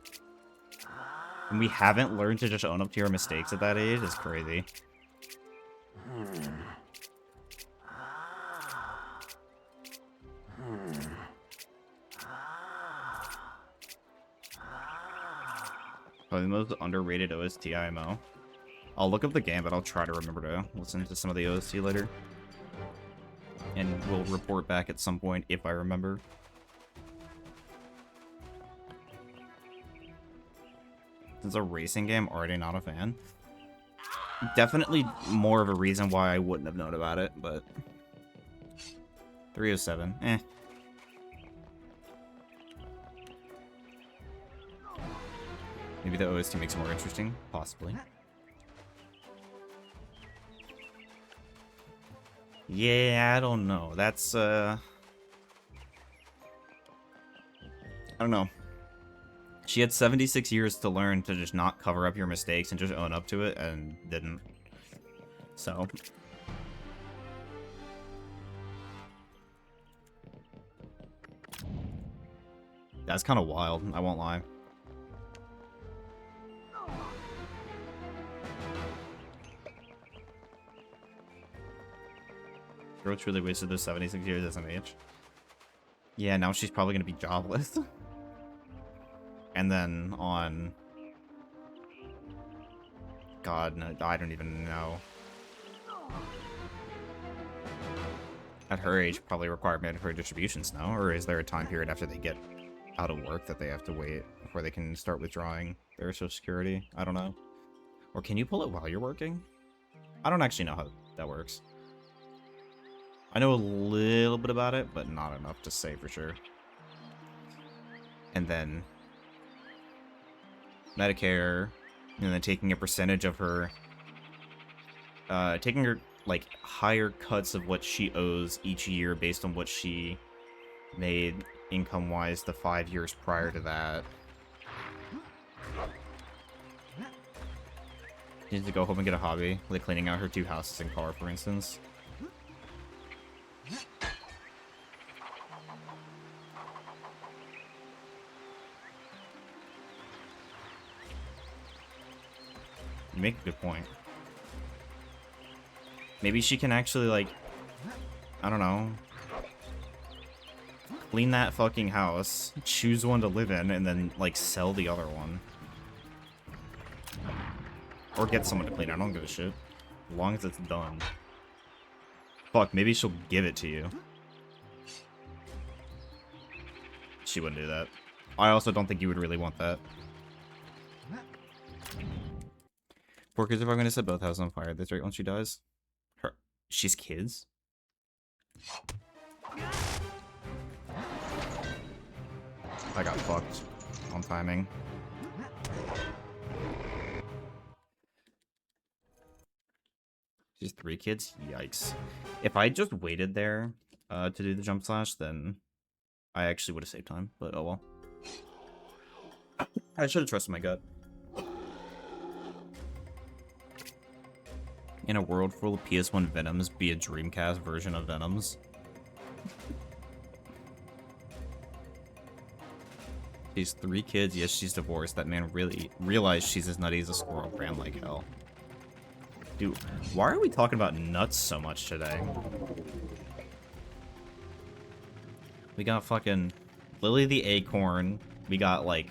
[SPEAKER 2] And we haven't learned to just own up to your mistakes at that age is crazy. Probably the most underrated OST IMO. I'll look up the game, but I'll try to remember to listen to some of the OST later. And we'll report back at some point if I remember. Since a racing game, already not a fan. Definitely more of a reason why I wouldn't have known about it, but 307, eh. Maybe the OST makes it more interesting, possibly. Yeah, I don't know. That's I don't know. She had 76 years to learn to just not cover up your mistakes and just own up to it, and didn't. So. That's kind of wild, I won't lie. Girl truly wasted those 76 years as an age. Yeah, now she's probably going to be jobless. And then on... God, no, I don't even know. at her age probably require mandatory distributions now, or is there a time period after they get out of work that they have to wait before they can start withdrawing their Social Security? I don't know. Or can you pull it while you're working? I don't actually know how that works. I know a little bit about it, but not enough to say for sure. And then Medicare, and then taking a percentage of her, taking her, like, higher cuts of what she owes each year based on what she made income-wise the 5 years prior to that. She needs to go home and get a hobby, like cleaning out her 2 houses and car, for instance. You make a good point. Maybe she can actually, like, I don't know, clean that fucking house, choose one to live in, and then, like, sell the other one. Or get someone to clean it. I don't give a shit. As long as it's done. Fuck, maybe she'll give it to you. She wouldn't do that. I also don't think you would really want that. Poor kids are probably gonna set both houses on fire. That's right, once she dies. She's kids? I got fucked on timing. She's 3 kids? Yikes. If I just waited there to do the jump slash, then I actually would have saved time, but oh well. I should have trusted my gut. In a world full of PS1 Venoms, be a Dreamcast version of Venoms. She's 3 kids, yes, she's divorced. That man really realized she's as nutty as a squirrel, crammed like hell. Dude, why are we talking about nuts so much today? We got fucking Lily the Acorn. We got, like,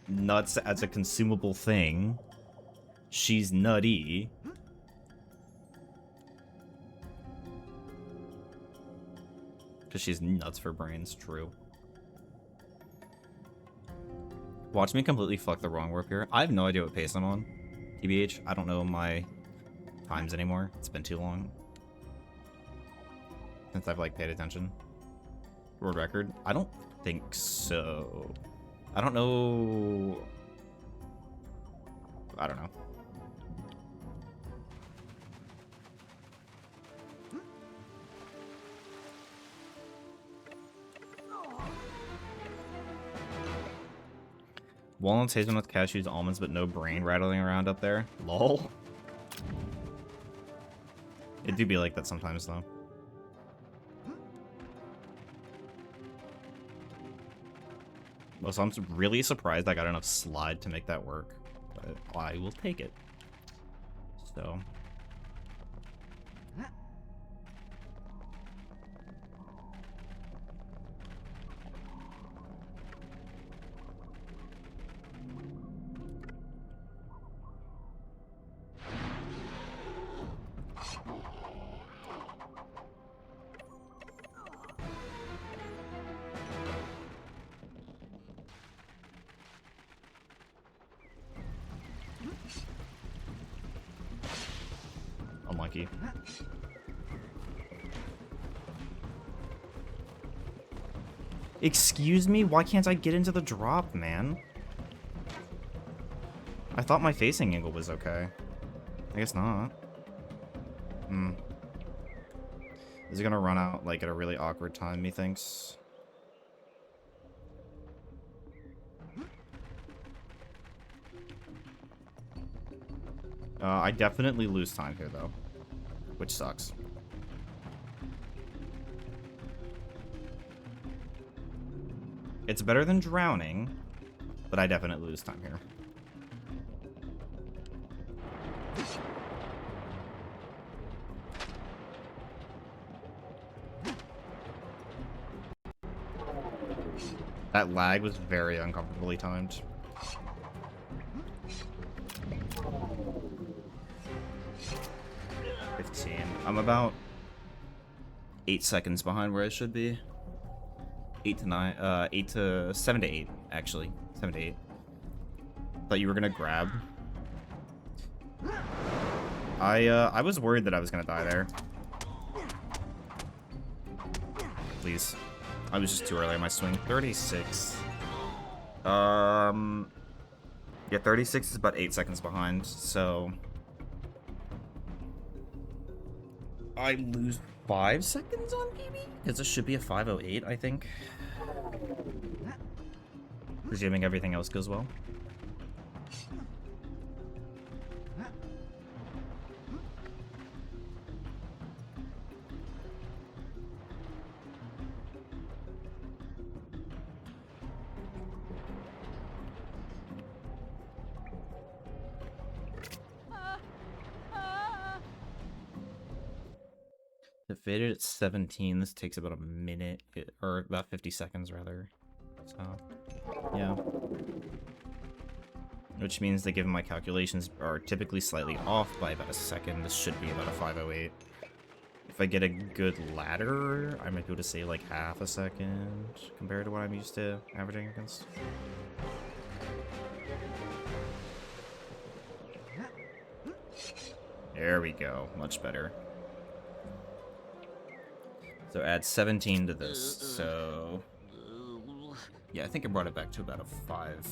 [SPEAKER 2] nuts as a consumable thing. She's nutty. Because she's nuts for brains, true. Watch me completely fuck the wrong warp here. I have no idea what pace I'm on. TBH, I don't know my times anymore. It's been too long since I've, like, paid attention. World record? I don't think so. I don't know. I don't know. Walnuts, hazelnuts, cashews, almonds, but no brain rattling around up there. Lol. It do be like that sometimes, though. Well, so I'm really surprised I got enough slide to make that work. But I will take it. So... unlucky. Excuse me? Why can't I get into the drop, man? I thought my facing angle was okay. I guess not. Hmm. Is it gonna run out, like, at a really awkward time, methinks? I definitely lose time here, though. Which sucks. It's better than drowning, but I definitely lose time here. That lag was very uncomfortably timed. I'm about 8 seconds behind where I should be. 8 to 9, 8 to 7 to 8 actually. 7 to 8. Thought you were gonna grab. I was worried that I was gonna die there. Please. I was just too early on my swing. 36. Yeah, 36 is about 8 seconds behind, so I lose 5 seconds on PB? Because this should be a 5:08, I think. Presuming everything else goes well. It faded at 17. This takes about a minute, or about 50 seconds rather. So, yeah. Which means that given my calculations are typically slightly off by about a second, this should be about a 5:08. If I get a good ladder, I might be able to say like half a second compared to what I'm used to averaging against. There we go. Much better. So add 17 to this, so... Yeah, I think I brought it back to about a 5.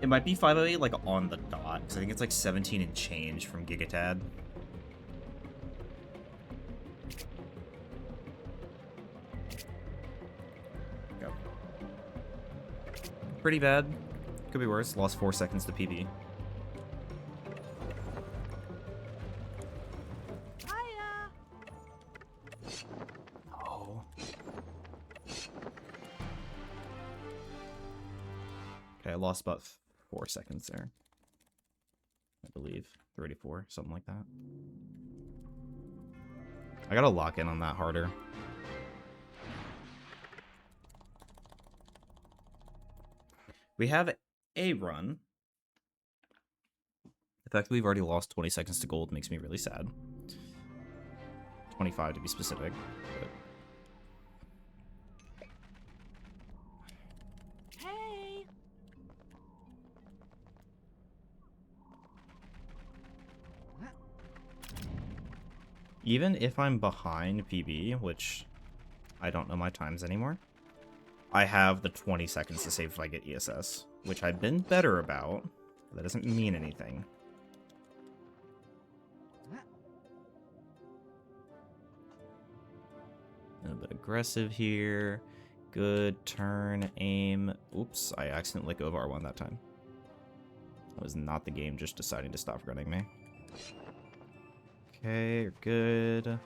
[SPEAKER 2] It might be 5:08, like, on the dot, because I think it's like 17 and change from Gigatad. Go. Pretty bad. Could be worse. Lost 4 seconds to PB. I lost about 4 seconds there. I believe. 34, something like that. I gotta lock in on that harder. We have a run. The fact that we've already lost 20 seconds to gold makes me really sad. 25 to be specific. But... Even if I'm behind PB, which I don't know my times anymore, I have the 20 seconds to save if I get ESS, which I've been better about. But that doesn't mean anything. A little bit aggressive here. Good turn, aim. Oops, I accidentally let go of R1 that time. That was not the game just deciding to stop running me. Okay, good.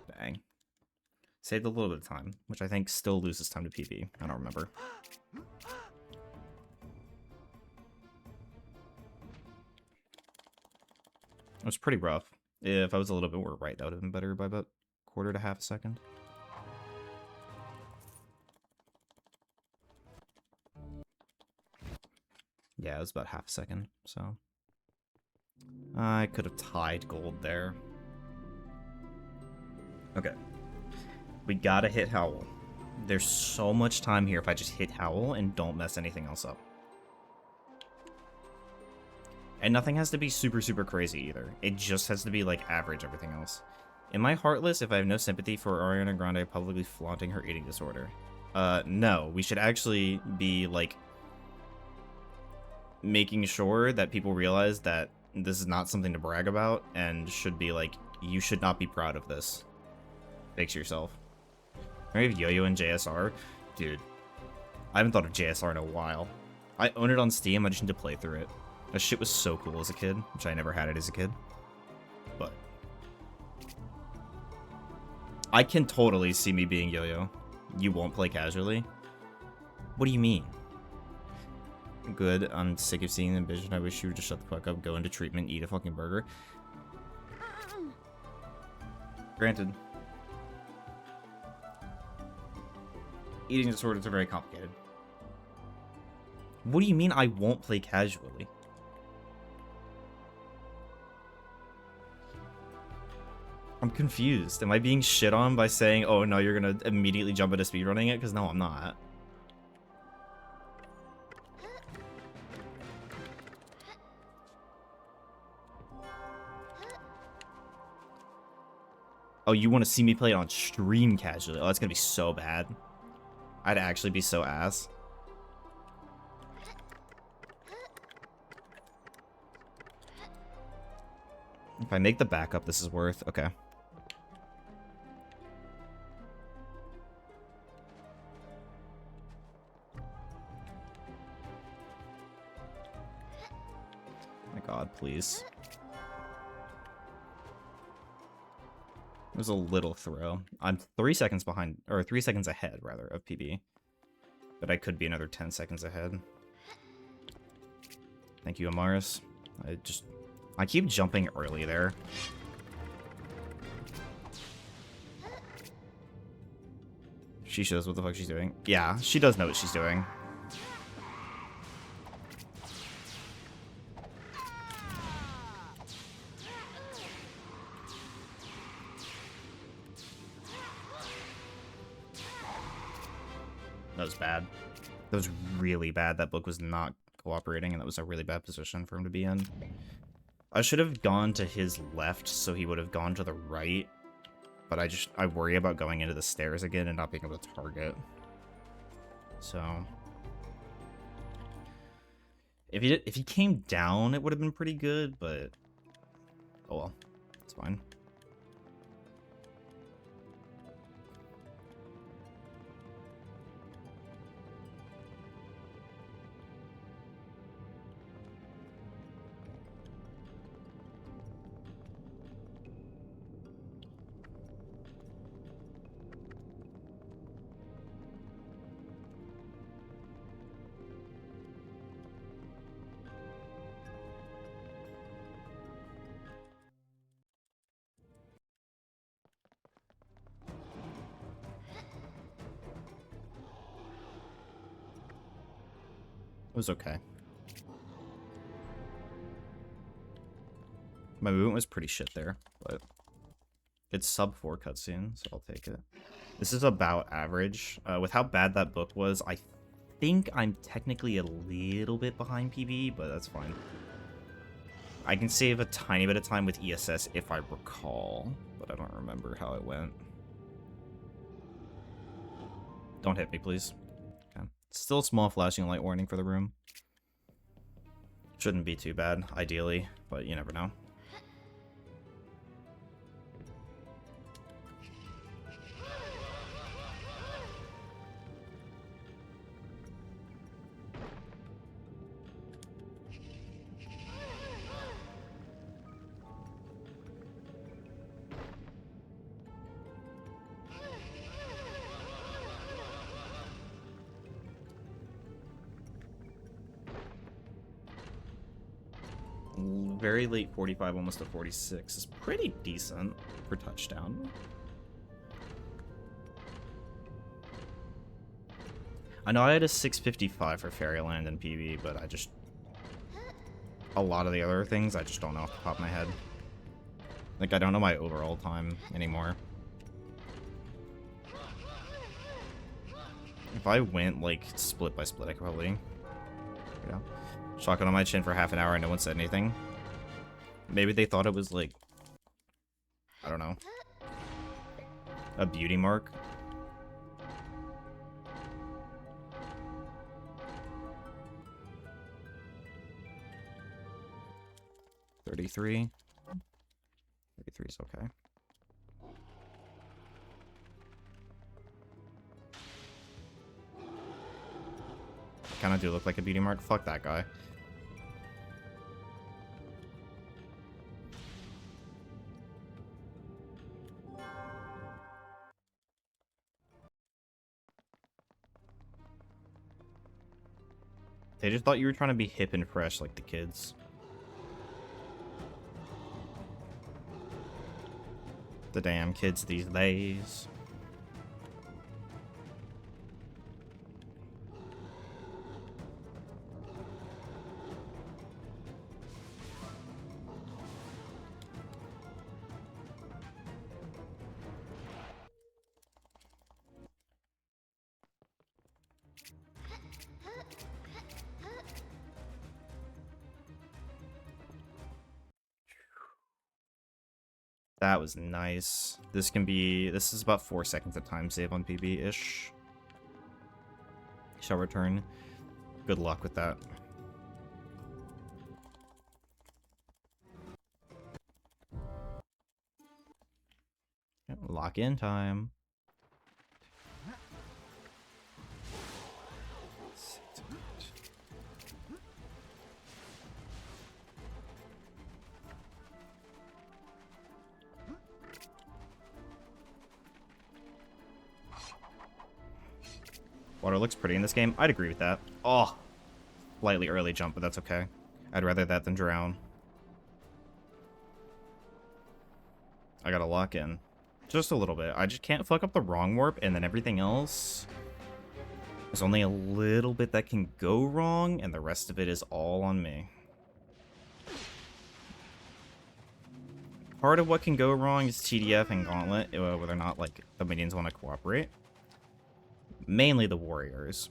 [SPEAKER 2] Bang. Saved a little bit of time, which I think still loses time to PB. I don't remember. It was pretty rough. If I was a little bit more right, that would have been better by about quarter to half a second. Yeah, it was about half a second, so... I could have tied gold there. Okay. We gotta hit Howl. There's so much time here if I just hit Howl and don't mess anything else up. And nothing has to be super, super crazy either. It just has to be, like, average everything else. Am I heartless if I have no sympathy for Ariana Grande publicly flaunting her eating disorder? No. We should actually be, like, making sure that people realize that this is not something to brag about, and should be like, you should not be proud of this. Fix yourself. Maybe Yo-Yo and JSR? Dude, I haven't thought of JSR in a while. I own it on Steam, I just need to play through it. That shit was so cool as a kid, which I never had it as a kid. But I can totally see me being Yo-Yo. You won't play casually? What do you mean? Good. I'm sick of seeing the vision. I wish you would just shut the fuck up, go into treatment, eat a fucking burger. Granted. Eating disorders are very complicated. What do you mean I won't play casually? I'm confused. Am I being shit on by saying, oh no, you're gonna immediately jump into speedrunning it? Because no, I'm not. Oh, you want to see me play it on stream casually? Oh, that's gonna be so bad. I'd actually be so ass. If I make the backup, this is worth. Okay. My god, please. There's a little throw. I'm 3 seconds behind, or 3 seconds ahead, rather, of PB. But I could be another 10 seconds ahead. Thank you, Amaris. I keep jumping early there. She shows what the fuck she's doing. Yeah, she does know what she's doing. That was bad. That was really bad. That book was not cooperating, and that was a really bad position for him to be in. I should have gone to his left, so he would have gone to the right. But I worry about going into the stairs again and not being able to target. So if he came down, it would have been pretty good, but oh well, it's fine. It was okay. My movement was pretty shit there, but it's sub 4 cutscene, so I'll take it. This is about average. With how bad that book was, I think I'm technically a little bit behind PB, but that's fine. I can save a tiny bit of time with ESS if I recall, but I don't remember how it went. Don't hit me, please. Okay. Still a small flashing light warning for the room. Shouldn't be too bad, ideally, but you never know. Very late 45, almost a 46 is pretty decent for touchdown. I know I had a 6:55 for Fairyland and PB, but a lot of the other things I just don't know off the top of my head. Like, I don't know my overall time anymore. If I went, like, split by split, I could probably, you know, shotgun on my chin for half an hour and no one said anything. Maybe they thought it was, like, I don't know, a beauty mark. $33 is okay. Kind of do look like a beauty mark. Fuck that guy. They just thought you were trying to be hip and fresh like the kids. The damn kids these days. That was nice. This is about 4 seconds of time save on PB-ish. Shall return. Good luck with that. Yep, lock in time. Water looks pretty in this game. I'd agree with that. Oh, slightly early jump, but that's okay. I'd rather that than drown. I gotta lock in. Just a little bit. I just can't fuck up the wrong warp, and then everything else... There's only a little bit that can go wrong, and the rest of it is all on me. Part of what can go wrong is TDF and Gauntlet, whether or not, like, the minions want to cooperate. Mainly the warriors.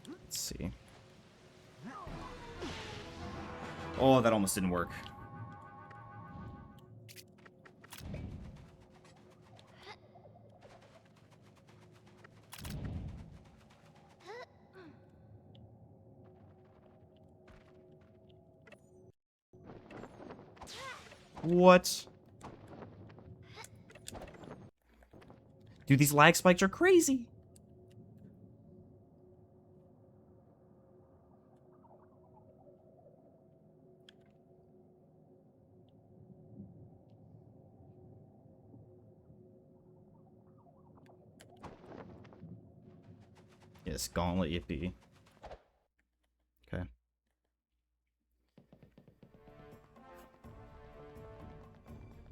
[SPEAKER 2] Let's see. Oh, that almost didn't work. What? Dude, these lag spikes are crazy. Yes, Gauntlet Yippee. Okay.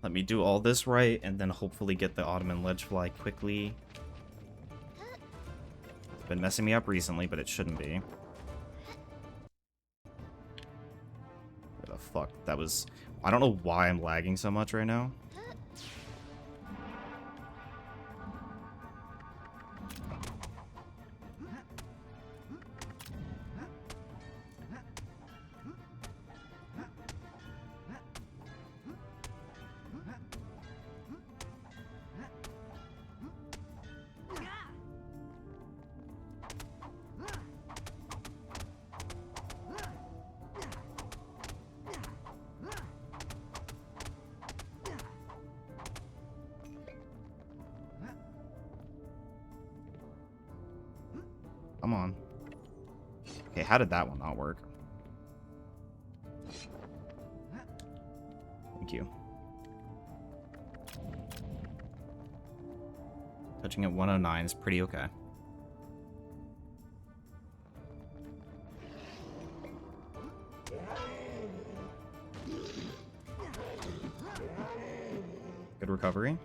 [SPEAKER 2] Let me do all this right, and then hopefully get the Ottoman Ledgefly quickly. It's been messing me up recently, but it shouldn't be. Where the fuck? That was... I don't know why I'm lagging so much right now. Come on. Okay, how did that one not work? Thank you. Touching at 109 is pretty okay. Good recovery.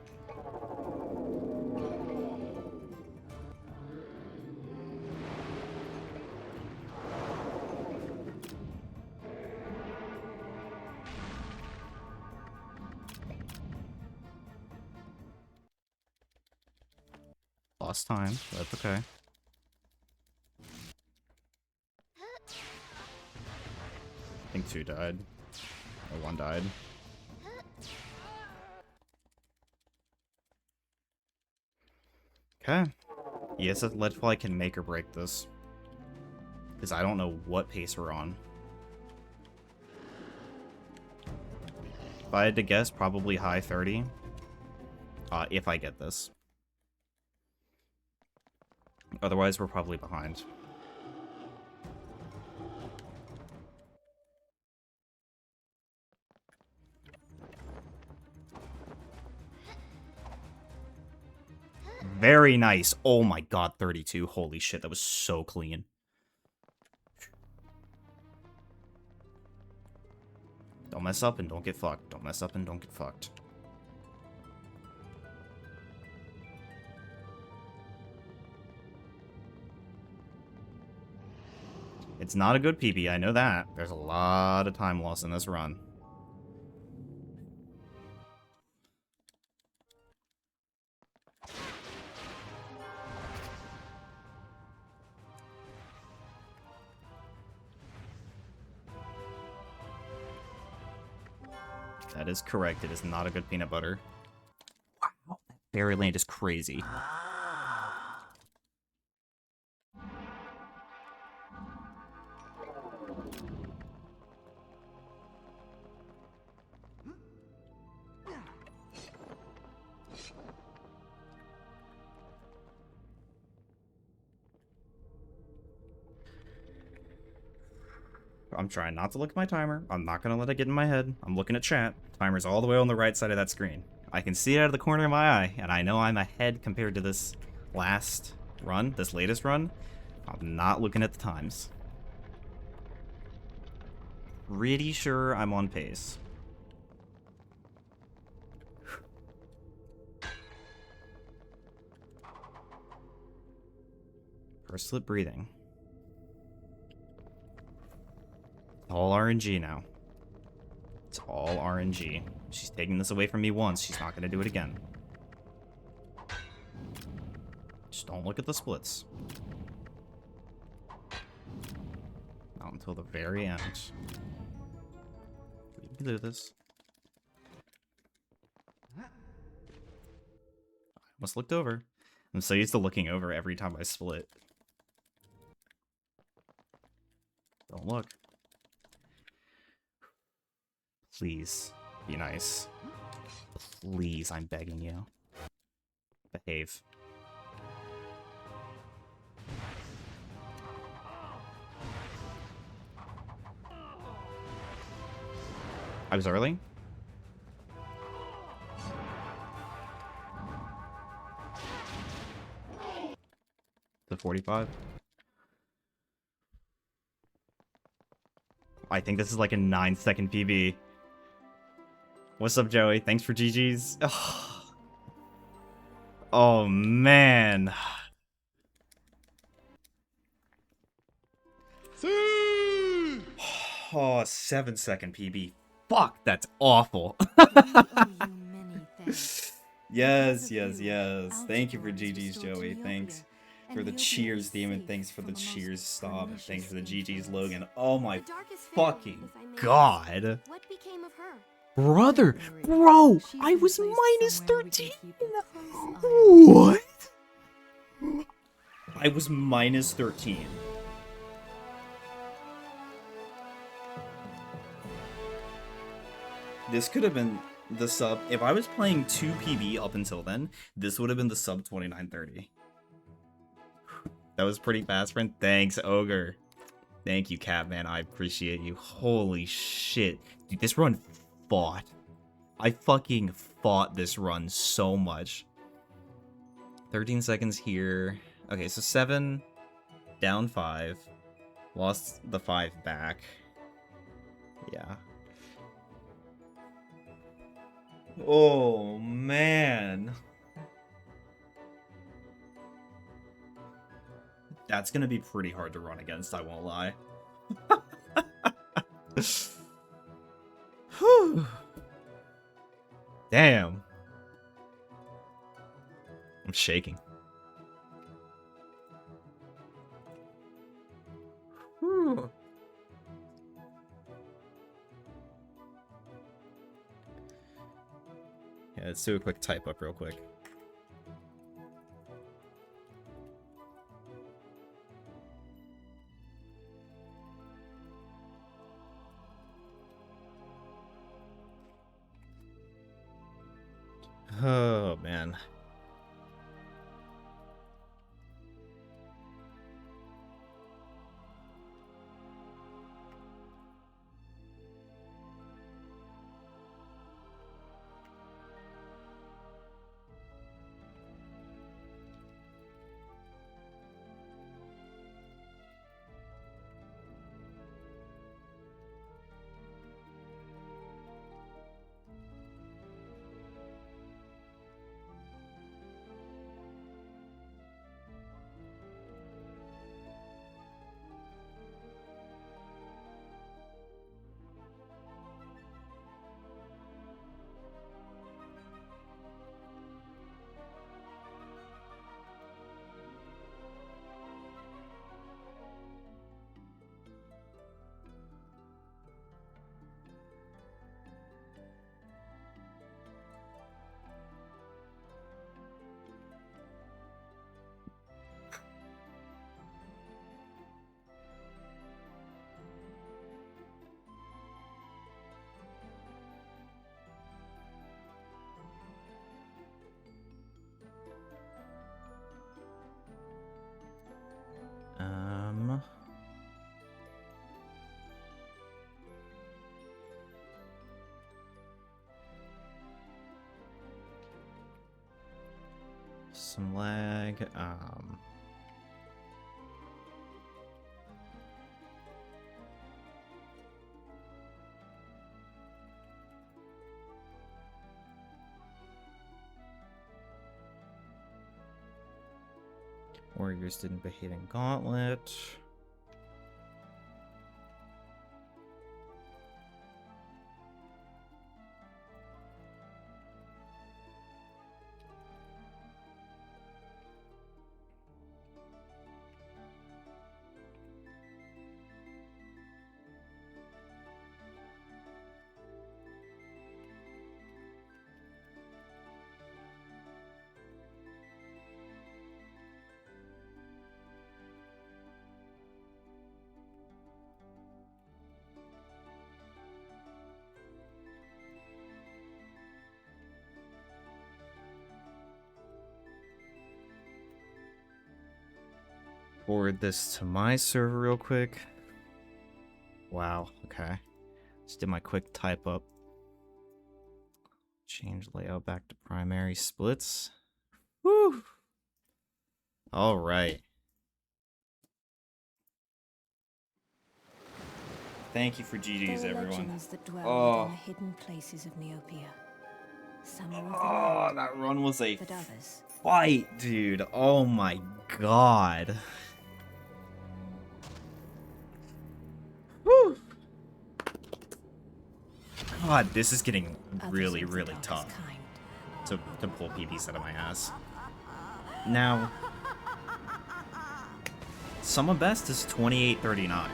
[SPEAKER 2] Lost time, but that's okay. I think 2 died. Or 1 died. Okay. ESS Ledgefly can make or break this. Because I don't know what pace we're on. If I had to guess, probably high 30. If I get this. Otherwise, we're probably behind. Very nice. Oh my god, 32. Holy shit, that was so clean. Don't mess up and don't get fucked. Don't mess up and don't get fucked. It's not a good PB, I know that. There's a lot of time loss in this run. That is correct. It is not a good peanut butter. Wow, that Fairyland is crazy. I'm trying not to look at my timer. I'm not going to let it get in my head. I'm looking at chat. Timer's all the way on the right side of that screen. I can see it out of the corner of my eye, and I know I'm ahead compared to this last run, this latest run. I'm not looking at the times. Pretty sure I'm on pace. First slip breathing. All RNG now. It's all RNG. She's taking this away from me once. She's not going to do it again. Just don't look at the splits. Not until the very end. We can do this. I almost looked over. I'm so used to looking over every time I split. Don't look. Please, be nice. Please, I'm begging you. Behave. I was early? The 45? I think this is like a 9-second PB. What's up, Joey? Thanks for GG's. Oh, man. Oh, 7-second PB. Fuck, that's awful. Yes. Thank you for GG's, Joey. Thanks for the cheers, Demon. Thanks for the cheers, Stop. Thanks for the GG's, Logan. Oh my fucking god.
[SPEAKER 3] What became of her?
[SPEAKER 2] Brother, bro, I was minus 13. What? I was minus 13. This could have been the sub. If I was playing 2 PB up until then, this would have been the sub 2930. That was pretty fast, friend. Thanks, Ogre. Thank you, Catman. I appreciate you. Holy shit. Dude, this run fought. I fucking fought this run so much. 13 seconds here. Okay, so 7, down 5. Lost the 5 back. Yeah. Oh, man. That's gonna be pretty hard to run against, I won't lie. Whew. Damn. I'm shaking. Whew. Yeah, let's do a quick type up real quick. Oh, man. some lag. Warriors didn't behave in Gauntlet. Forward this to my server real quick. Wow, okay. Just did my quick type up. Change layout back to primary splits. Woo! Alright. Thank you for GG's,
[SPEAKER 1] There are
[SPEAKER 2] everyone.
[SPEAKER 1] legends that dwell within the hidden places of Neopia. Some are of the land,
[SPEAKER 2] That run was a
[SPEAKER 1] but others.
[SPEAKER 2] fight, dude. Oh my god. Woo! God, this is getting really,
[SPEAKER 1] Others of the
[SPEAKER 2] really
[SPEAKER 1] darkest
[SPEAKER 2] tough
[SPEAKER 1] kind.
[SPEAKER 2] to pull PBs out of my ass. Now, Summer Best is 2839.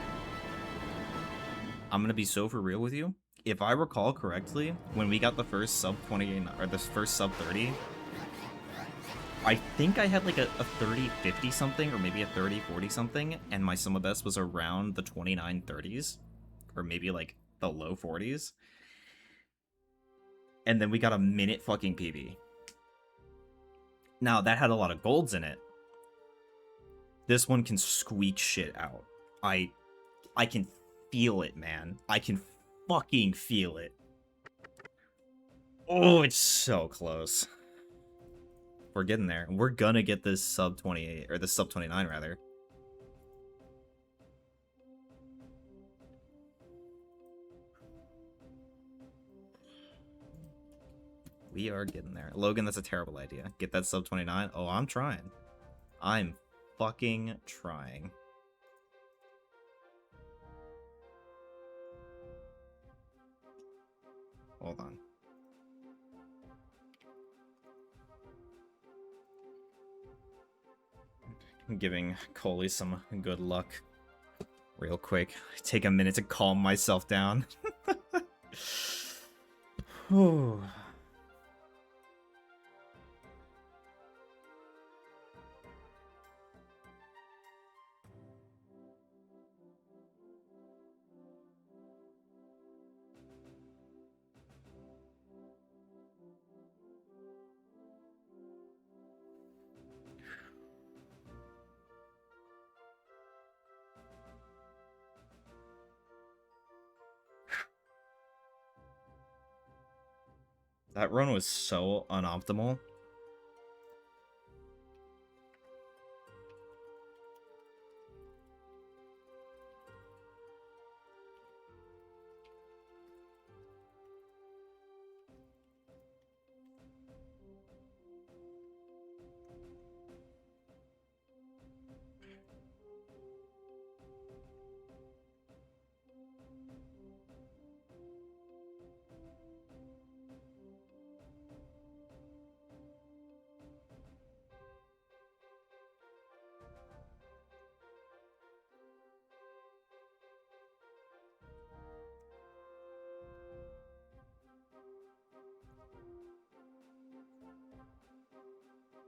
[SPEAKER 2] I'm gonna be so for real with you. If I recall correctly, when we got the first sub 28 or the first sub 30, I think I had like a 30-50 something, or maybe a 30-40 something, and my Summer Best was around the 29-30s, or maybe like the low 40s. And then we got a minute fucking PB. Now, that had a lot of golds in it. This one can squeak shit out. I can feel it, man. I can fucking feel it. Oh, it's so close. We're getting there. We're gonna get this sub 28, or this sub 29 rather. We are getting there. Logan, that's a terrible idea. Get that sub 29. Oh, I'm trying. I'm fucking trying. Hold on. I'm giving Coley some good luck. Real quick. Take a minute to calm myself down. Whew. That run was so unoptimal.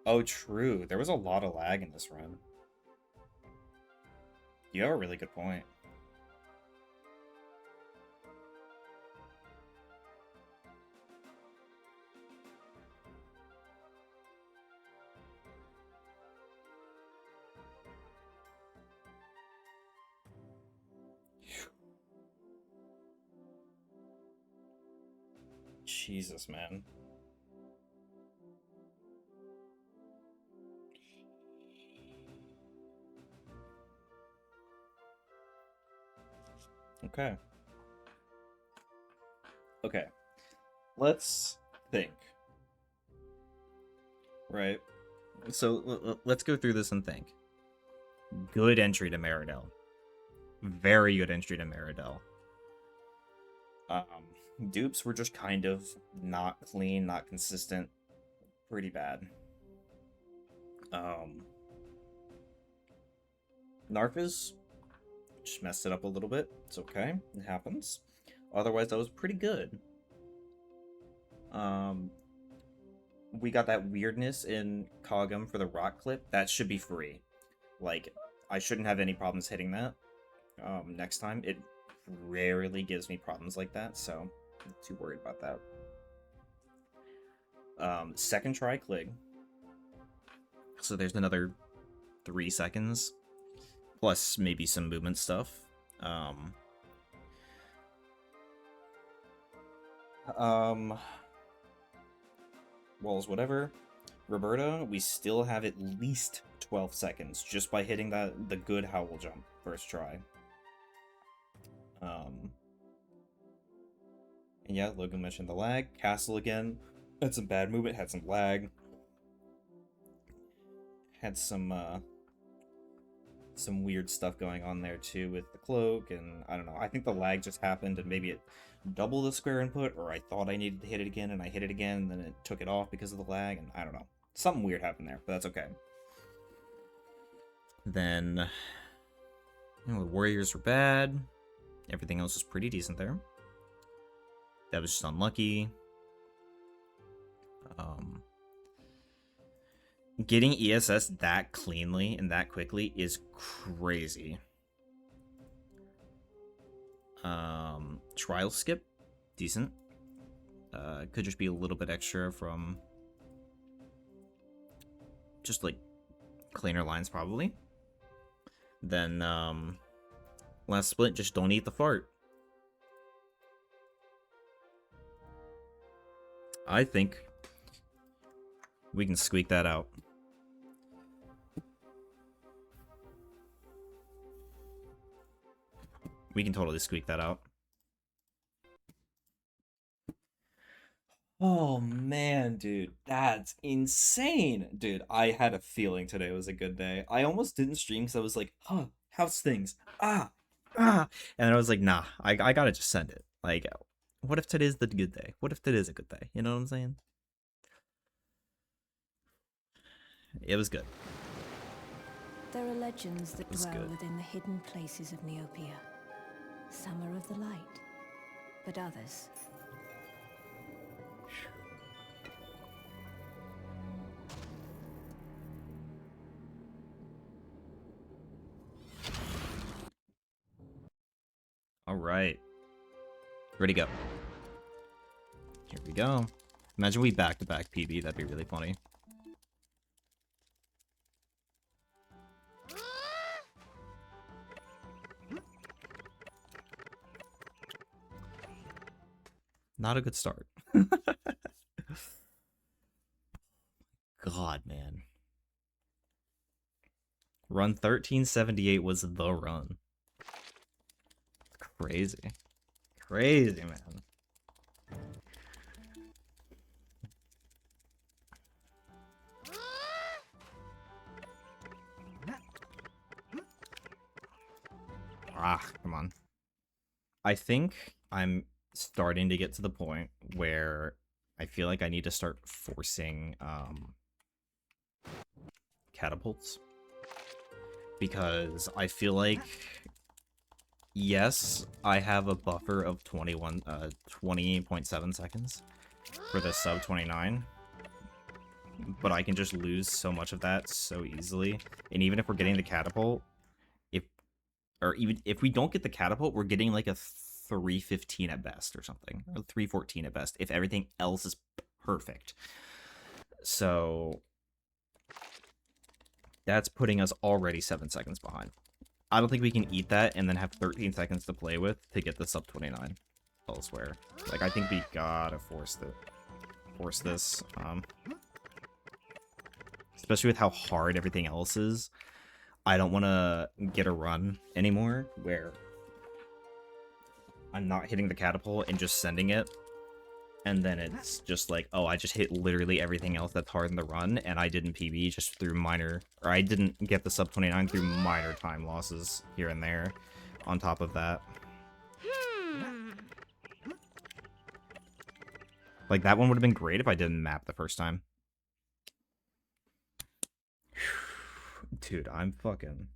[SPEAKER 2] Oh, true. There was a lot of lag in this run. You have a really good point. Jesus, man. Okay. Okay. Let's think. Right. So let's go through this and think. Good entry to Meridell. Very good entry to Meridell. Dupes were just kind of not clean, not consistent. Pretty bad. Narfis just messed it up a little bit. It's okay. It happens. Otherwise, that was pretty good. We got that weirdness in Kog'Um for the rock clip. That should be free. Like, I shouldn't have any problems hitting that. Next time, it rarely gives me problems like that, so I'm not too worried about that. Second try Klig. So there's another 3 seconds. Plus maybe some movement stuff. Walls, whatever. Roberta, we still have at least 12 seconds just by hitting the good Howl jump first try. And yeah, Logan mentioned the lag. Castle again had some bad movement, had some lag. Had some weird stuff going on there too with the cloak, and I don't know. I think the lag just happened and maybe it doubled the square input, or I thought I needed to hit it again and I hit it again and then it took it off because of the lag, and I don't know. Something weird happened there, but that's okay. Then, you know, the Warriors were bad. Everything else was pretty decent there. That was just unlucky. Getting ESS that cleanly and that quickly is crazy. Trial skip, decent. Could just be a little bit extra from just like cleaner lines probably. Then last split, just don't eat the fart. I think we can squeak that out. We can totally squeak that out. Oh man, dude, that's insane. Dude, I had a feeling today was a good day. I almost didn't stream because I was like, huh, how's things? And I was like, nah, I gotta just send it. Like, what if today's the good day? What if today's a good day? You know what I'm saying? It was good.
[SPEAKER 1] There are legends that
[SPEAKER 2] It's
[SPEAKER 1] dwell
[SPEAKER 2] good.
[SPEAKER 1] within the hidden places of Neopia. Some are of the light, but others.
[SPEAKER 2] All right. Ready to go. Here we go. Imagine we back-to-back PB. That'd be really funny. Not a good start. God, man. Run 1378 was the run. Crazy. Crazy, man. Come on. I think I'm starting to get to the point where I feel like I need to start forcing catapults. Because I feel like, yes, I have a buffer of 20.7 seconds for the sub 29, but I can just lose so much of that so easily. And even if we're getting the catapult, even if we don't get the catapult, we're getting like a 315 at best or something, or 314 at best, if everything else is perfect. So that's putting us already 7 seconds behind. I don't think we can eat that and then have 13 seconds to play with to get the sub 29 elsewhere. Like, I think we gotta force this. Especially with how hard everything else is. I don't want to get a run anymore where I'm not hitting the catapult and just sending it. And then it's just like, oh, I just hit literally everything else that's hard in the run, and I didn't PB just through minor, or I didn't get the sub 29 through minor time losses here and there on top of that. Like, that one would have been great if I didn't map the first time. Dude, I'm fucking...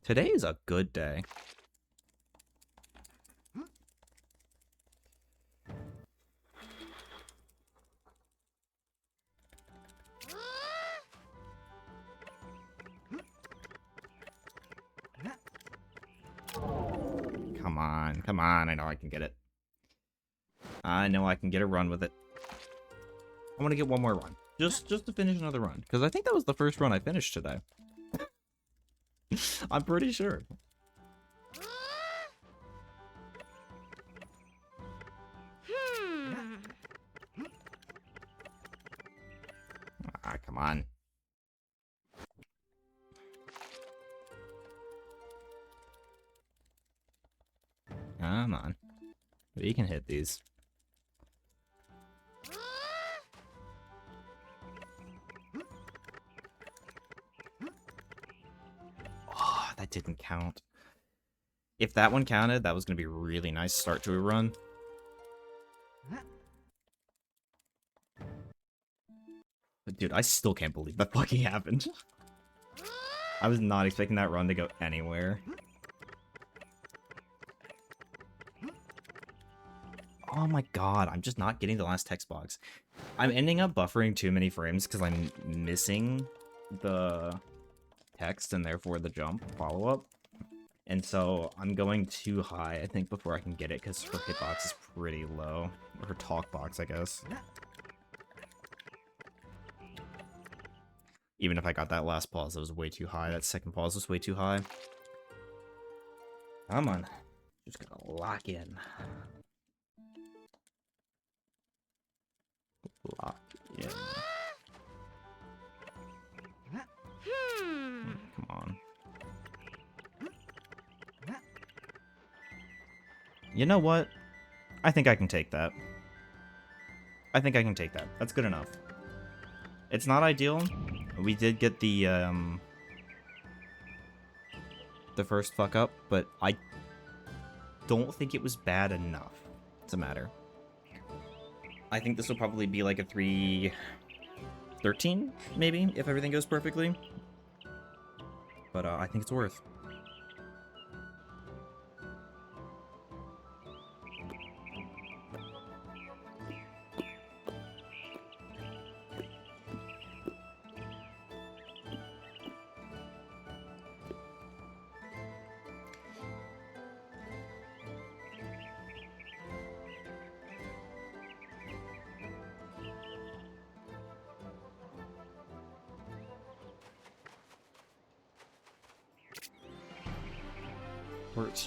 [SPEAKER 2] Today is a good day. Come on, I know I can get it. I know I can get a run with it. I want to get one more run. Just to finish another run. Because I think that was the first run I finished today. I'm pretty sure. Ah, come on. Come on. We can hit these. Oh, that didn't count. If that one counted, that was going to be a really nice start to a run. But dude, I still can't believe that fucking happened. I was not expecting that run to go anywhere. Oh my god, I'm just not getting the last text box. I'm ending up buffering too many frames because I'm missing the text and therefore the jump follow-up. And so I'm going too high, I think, before I can get it because her hitbox is pretty low. Or her talk box, I guess. Even if I got that last pause, that was way too high. That second pause was way too high. Come on. Just gotta lock in. Lock in. Come on. You know what? I think I can take that. I think I can take that. That's good enough. It's not ideal. We did get the first fuck up, but I don't think it was bad enough to matter. I think this will probably be like a 3-13, maybe, if everything goes perfectly. But I think it's worth.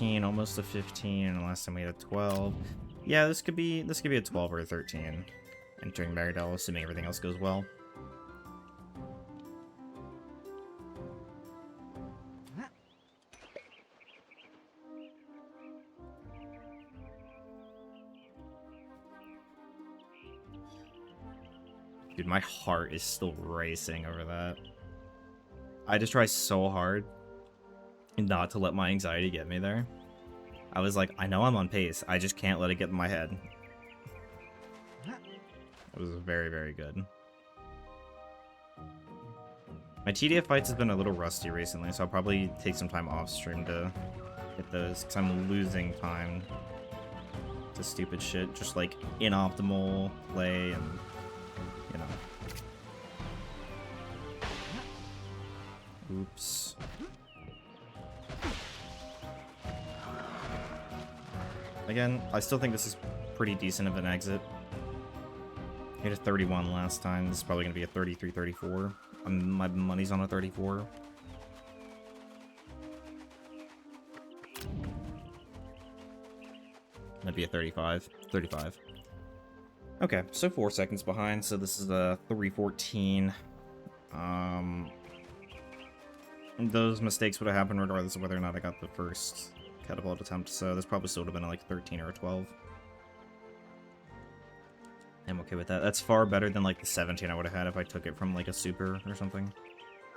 [SPEAKER 2] Almost a 15, and last time we had a 12. Yeah, this could be a 12 or a 13. Entering Maridel, assuming everything else goes well. Dude, my heart is still racing over that. I just try so hard not to let my anxiety get me there. I was like, I know I'm on pace. I just can't let it get in my head. It was very, very good. My TDF fights has been a little rusty recently, so I'll probably take some time off stream to hit those, because I'm losing time to stupid shit, just like inoptimal play and, you know. Oops. Again, I still think this is pretty decent of an exit. I hit a 31 last time. This is probably going to be a 33, 34. My money's on a 34. Might be a 35. 35. Okay, so 4 seconds behind, so this is a 314. those mistakes would have happened regardless of whether or not I got the first catapult attempt, so this probably still would have been like 13 or a 12. I'm okay with that. That's far better than like the 17 I would have had if I took it from like a super or something.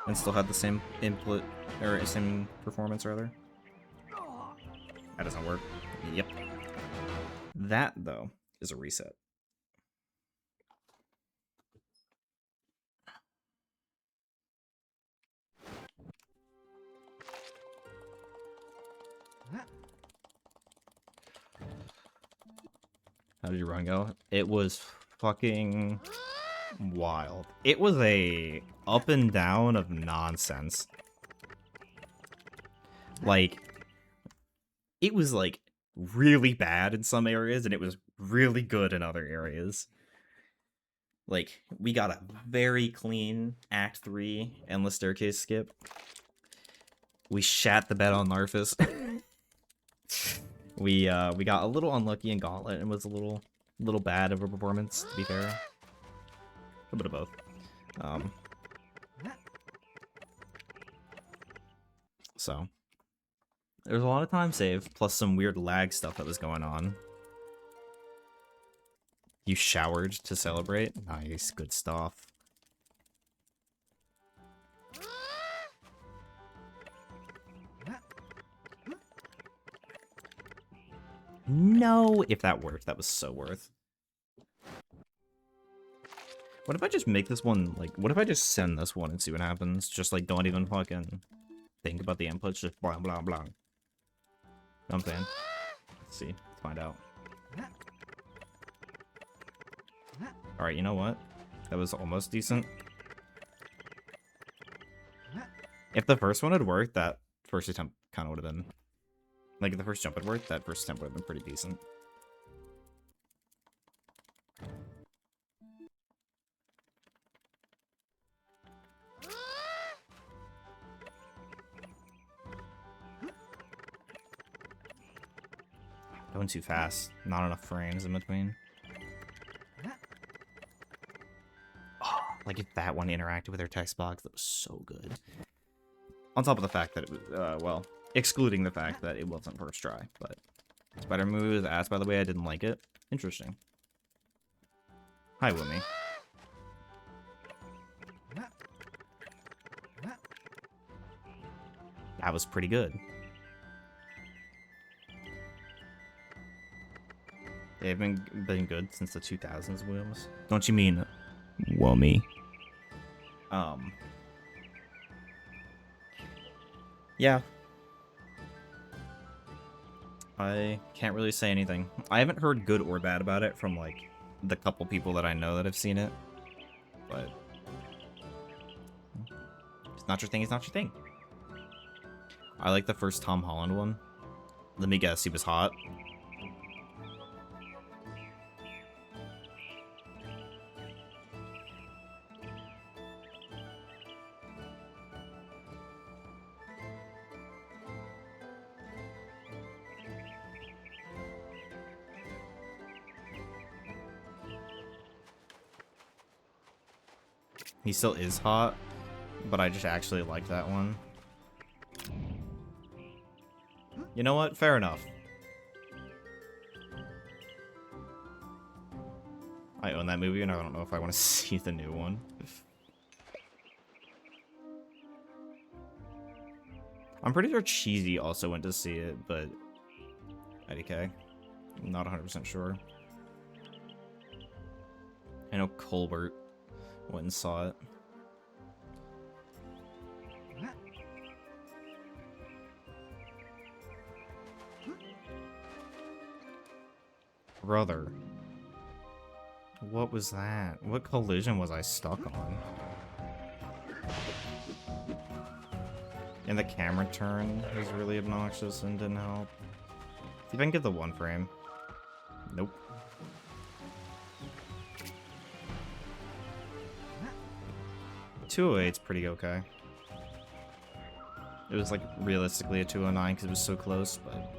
[SPEAKER 2] And still had the same input, or same performance rather. That doesn't work. Yep. That, though, is a reset. How did your run go? It was fucking wild. It was a up and down of nonsense. Like, it was like really bad in some areas and it was really good in other areas. Like, we got a very clean Act 3 Endless Staircase skip. We shat the bed on Narfus. We got a little unlucky in Gauntlet and was a little bad of a performance, to be fair. A bit of both. So there's a lot of time saved, plus some weird lag stuff that was going on. You showered to celebrate? Nice, good stuff. No, if that worked, that was so worth. What if I just make this one, like, what if I just send this one and see what happens? Just, like, don't even fucking think about the inputs, just blah, blah, blah. You know what I'm saying? Let's see, let's find out. Alright, you know what? That was almost decent. If the first one had worked, that first attempt kind of would have been... Like, if the first jump had worked, that first attempt would have been pretty decent. Going too fast. Not enough frames in between. Oh, like if that one interacted with their text box, that was so good. On top of the fact that it was, well, excluding the fact that it wasn't first try, but Spider Move was asked, by the way, I didn't like it. Interesting. Hi, Woomy. That was pretty good. They've been good since the 2000s, Williams. Don't you mean Wummy? Yeah. I can't really say anything. I haven't heard good or bad about it from, like, the couple people that I know that have seen it. But... it's not your thing, it's not your thing. I like the first Tom Holland one. Let me guess, he was hot. He still is hot, but I just actually like that one. You know what? Fair enough. I own that movie and I don't know if I want to see the new one. I'm pretty sure Cheesy also went to see it, but IDK. I'm not 100% sure. I know Colbert went and saw it. Brother. What was that? What collision was I stuck on? And the camera turn was really obnoxious and didn't help. See if I can get the one frame. Nope. .208's pretty okay. It was like realistically a 209 because it was so close, but...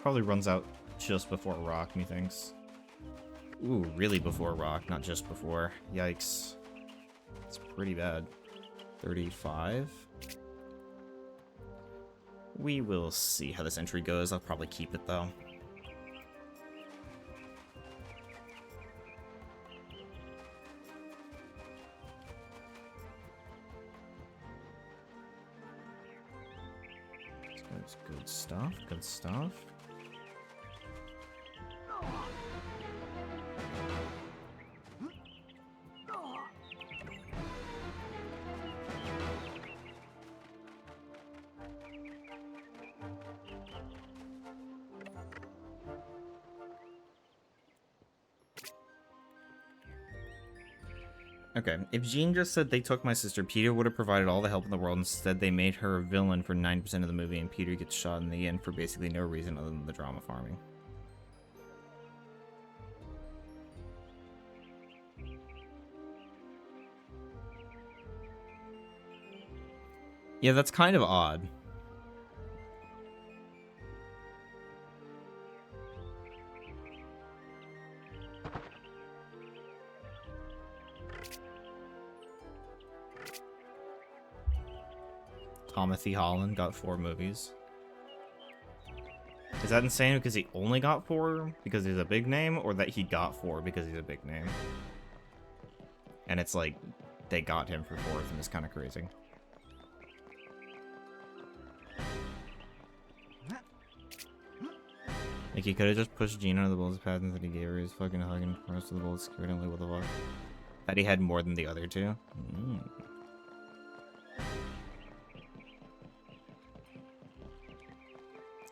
[SPEAKER 2] probably runs out just before Rock, methinks. Ooh, really before rock, not just before. Yikes. It's pretty bad. 35? We will see how this entry goes. I'll probably keep it, though. That's good stuff, good stuff. Okay, if Jean just said they took my sister, Peter would have provided all the help in the world. Instead, they made her a villain for 90% of the movie, and Peter gets shot in the end for basically no reason other than the drama farming. Yeah, that's kind of odd. Timothy Holland got 4 movies. Is that insane because he only got 4 because he's a big name, or that he got 4 because he's a big name? And it's like, they got him for 4th, and it's kind of crazy. Like, he could have just pushed Jean under the bullets patents that he gave her. He's fucking hugging the rest of the bullets scared him. Like, what the fuck? That he had more than the other 2?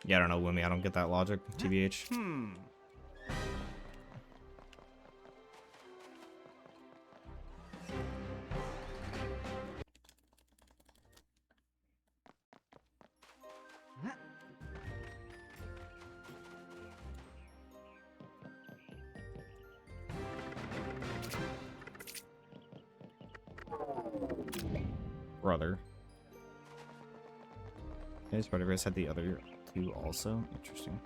[SPEAKER 2] Yeah, I don't know, Wimmy. I don't get that logic, TBH. Brother. Okay, Spider-Verse had the other 2 also. Interesting.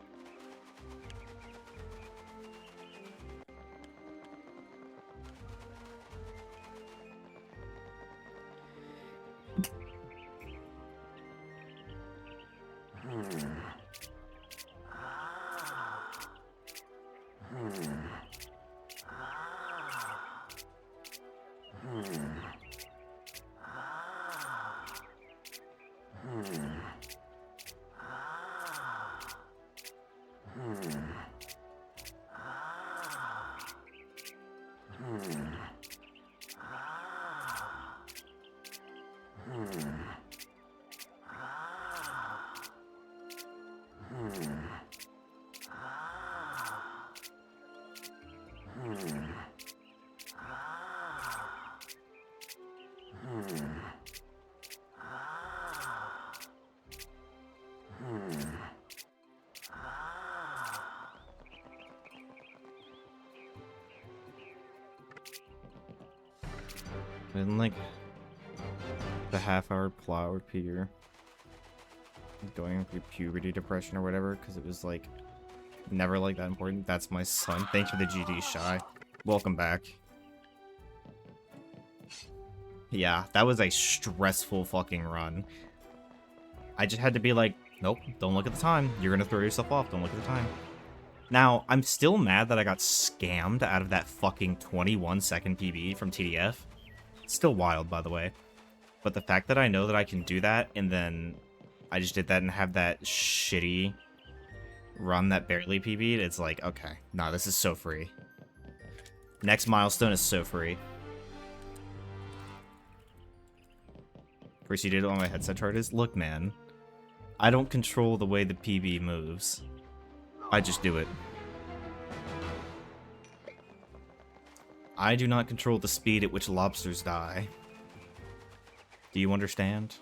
[SPEAKER 2] And like the half-hour plot with Peter going through puberty depression or whatever, because it was like never like that important. That's my son. Thanks for the GD, Shy. Welcome back. Yeah, that was a stressful fucking run. I just had to be like, nope, don't look at the time. You're gonna throw yourself off. Don't look at the time. Now, I'm still mad that I got scammed out of that fucking 21-second PB from TDF. Still wild, by the way. But the fact that I know that I can do that, and then I just did that and have that shitty run that barely PB'd, it's like, okay, nah, this is so free. Next milestone is so free. Of course, you did it on my headset charges. Look, man, I don't control the way the PB moves. I just do it. I do not control the speed at which lobsters die. Do you understand?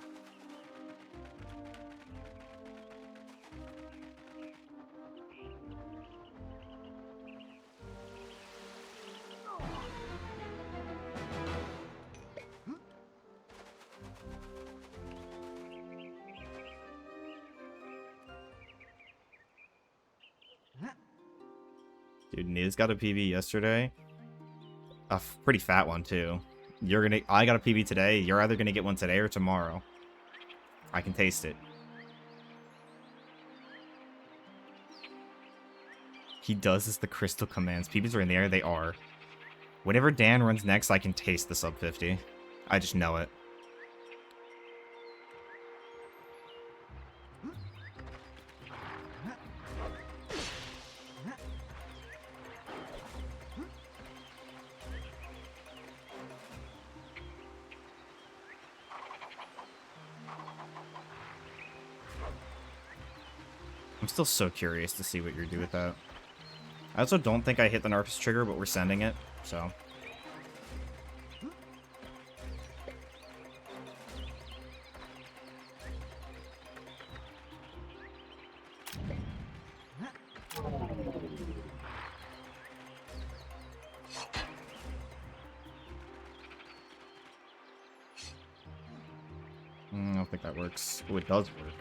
[SPEAKER 2] Dude, Niz got a PB yesterday. A pretty fat one, too. I got a PB today. You're either gonna get one today or tomorrow. I can taste it. He does as the crystal commands. PBs are in the air. They are. Whenever Dan runs next, I can taste the sub 50. I just know it. I'm still so curious to see what you do with that. I also don't think I hit the Narcus trigger, but we're sending it, so. I don't think that works. Oh, it does work.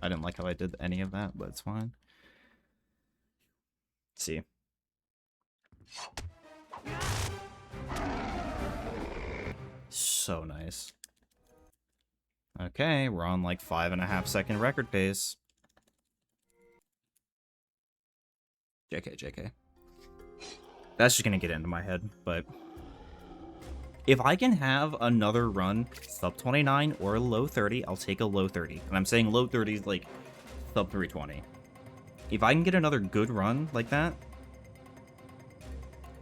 [SPEAKER 2] I didn't like how I did any of that, but it's fine. Let's see. So nice. Okay, we're on like 5.5 second record pace. JK. That's just gonna get into my head, but if I can have another run sub 29 or low 30, I'll take a low 30. And I'm saying low 30 is like sub 320. If I can get another good run like that,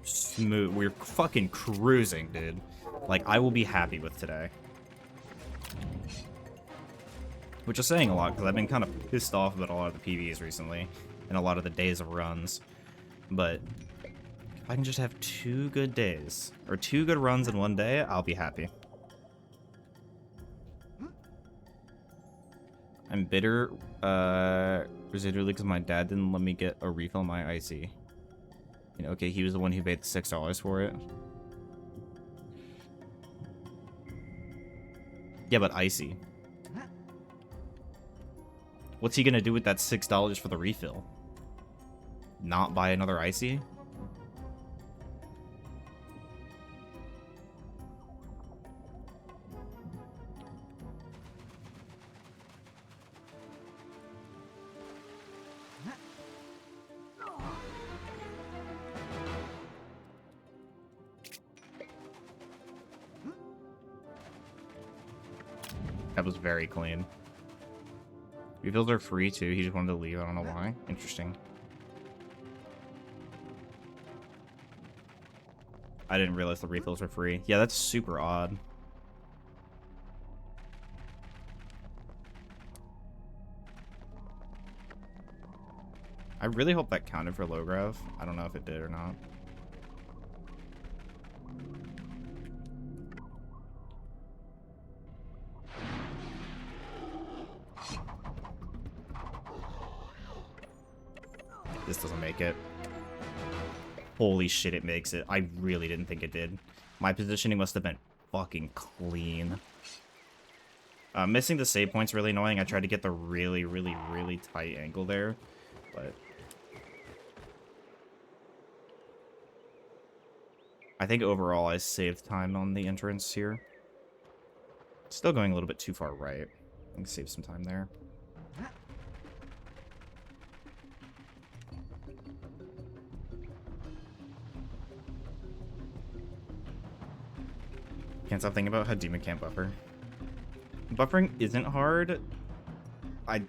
[SPEAKER 2] smooth. We're fucking cruising, dude. Like, I will be happy with today. Which is saying a lot, because I've been kind of pissed off about a lot of the PVs recently, and a lot of the days of runs. But if I can just have 2 good days, or 2 good runs in one day, I'll be happy. I'm bitter, residually because my dad didn't let me get a refill on my icy. You know, okay, he was the one who paid the $6 for it. Yeah, but icy. What's he gonna do with that $6 for the refill? Not buy another icy? That was very clean. Refills are free too. He just wanted to leave. I don't know why. Interesting. I didn't realize the refills were free. Yeah, that's super odd. I really hope that counted for low grav. I don't know if it did or not. This doesn't make it. Holy shit, it makes it. I really didn't think it did. My positioning must have been fucking clean. Missing the save point's really annoying. I tried to get the really tight angle there, but I think overall I saved time on the entrance here. Still going a little bit too far right. I think save some time there. Can't stop thinking about how Demon can't buffer. Buffering isn't hard. I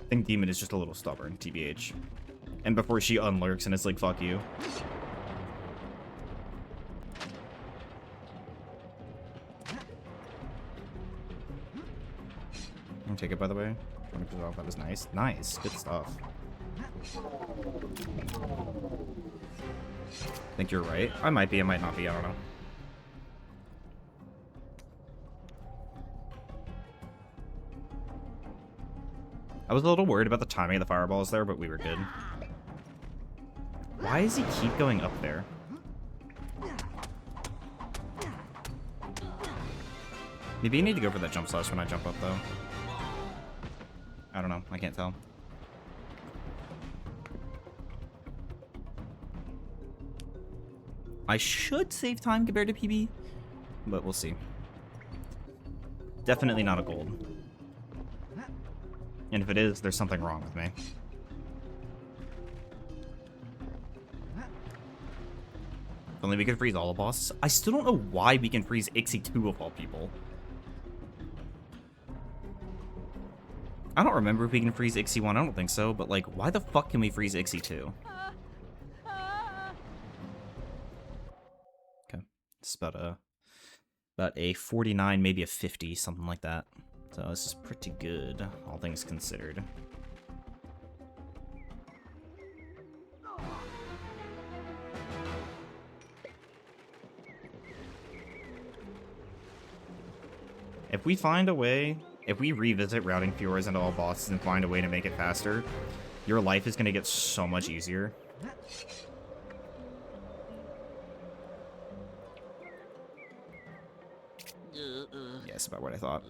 [SPEAKER 2] think Demon is just a little stubborn, TBH. And before she unlurks and it's like, fuck you. I'll take it, by the way. That was nice. Nice. Good stuff. I think you're right. I might be, I might not be, I don't know. I was a little worried about the timing of the fireballs there, but we were good. Why does he keep going up there? Maybe you need to go for that jump slash when I jump up, though. I don't know. I can't tell. I should save time compared to PB, but we'll see. Definitely not a gold. And if it is, there's something wrong with me. If only we could freeze all the bosses. I still don't know why we can freeze Ixie 2 of all people. I don't remember if we can freeze Ixie 1, I don't think so, but like, why the fuck can we freeze Ixie 2? Okay, it's about a 49, maybe a 50, something like that. So this is pretty good, all things considered. If we find a way, if we revisit routing Fjords into all bosses and find a way to make it faster, your life is going to get so much easier. Yeah, that's about what I thought.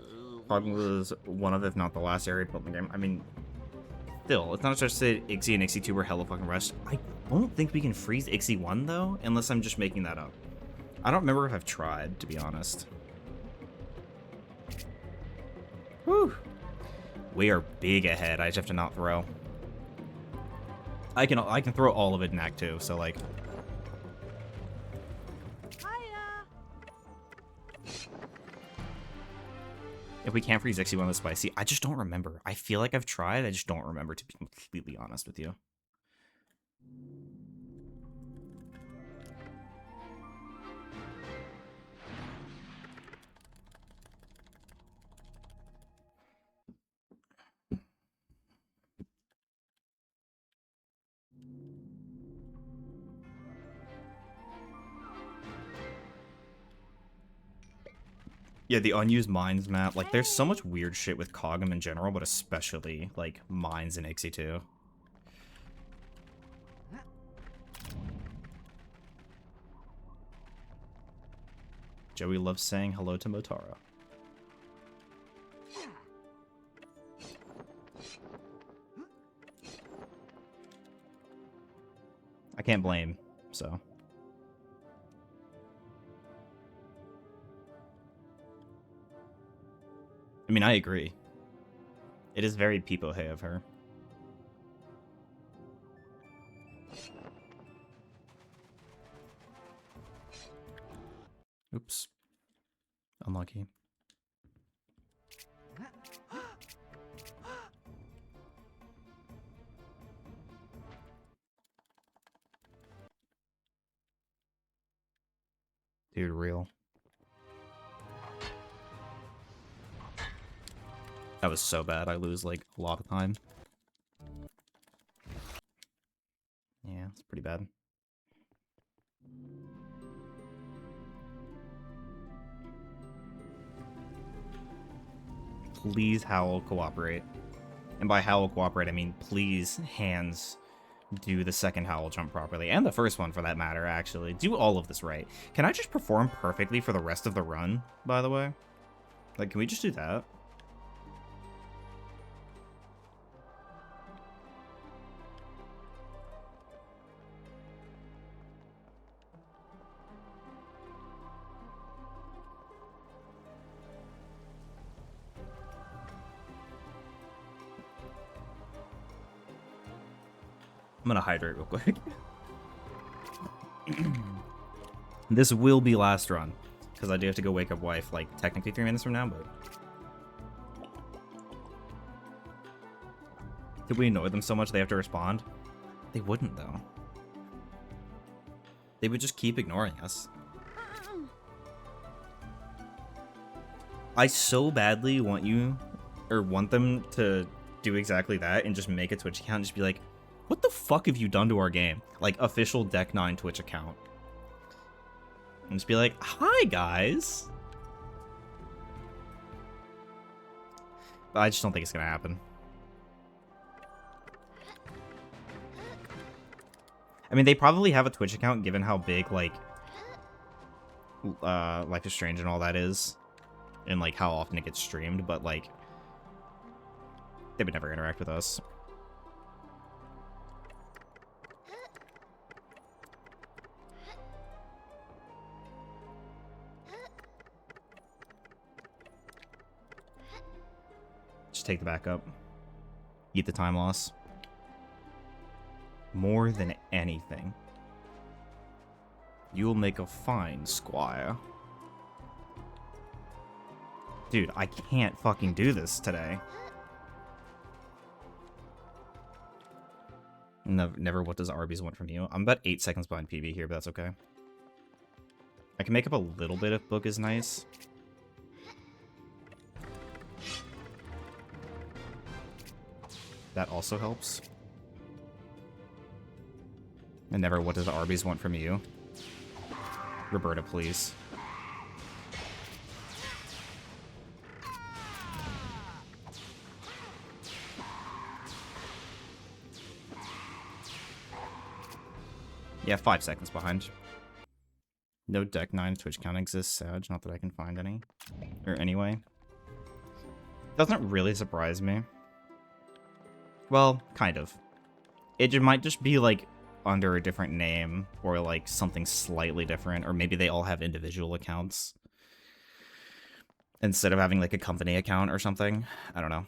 [SPEAKER 2] Probably was one of, if not the last area built in the game. I mean, still, it's not just that Ixie and Ixie 2 were hella fucking rushed. I don't think we can freeze Ixie 1, though, unless I'm just making that up. I don't remember if I've tried, to be honest. Whew. We are big ahead. I just have to not throw. I can throw all of it in Act 2, so like... If we can't freeze Ixie 1 with Spicy, I just don't remember. I feel like I've tried, I just don't remember, to be completely honest with you. Yeah, the unused mines map. Like, there's so much weird shit with Kog'Maw in general, but especially, like, mines in Ixie 2. Joey loves saying hello to Motaro. I can't blame, so... I mean, I agree. It is very peepo-hey of her. Oops. Unlucky. Dude, real. That was so bad. I lose, like, a lot of time. Yeah, it's pretty bad. Please, Howl, cooperate. And by Howl, cooperate, I mean, please, hands, do the second Howl jump properly. And the first one, for that matter, actually. Do all of this right. Can I just perform perfectly for the rest of the run, by the way? Like, can we just do that? I'm gonna hydrate real quick. This will be last run, because I do have to go wake up wife, like, technically 3 minutes from now, but... Did we annoy them so much they have to respond? They wouldn't, though. They would just keep ignoring us. I so badly want them to do exactly that and just make a Twitch account and just be like, what the fuck have you done to our game? Like, official Deck9 Twitch account. And just be like, hi, guys. But I just don't think it's gonna happen. I mean, they probably have a Twitch account given how big, like, Life is Strange and all that is. And, like, how often it gets streamed, but, like, they would never interact with us. Just take the backup. Eat the time loss. More than anything. You will make a fine squire. Dude, I can't fucking do this today. Never what does Arby's want from you? I'm about 8 seconds behind PB here, but that's okay. I can make up a little bit if book is nice. That also helps. And never what does Arby's want from you? Roberta, please. Yeah, 5 seconds behind. No Deck 9 Twitch count exists, Sag. Not that I can find any. Or anyway. Doesn't really surprise me. Well, kind of. It might just be, like, under a different name, or, like, something slightly different, or maybe they all have individual accounts. Instead of having, like, a company account or something. I don't know.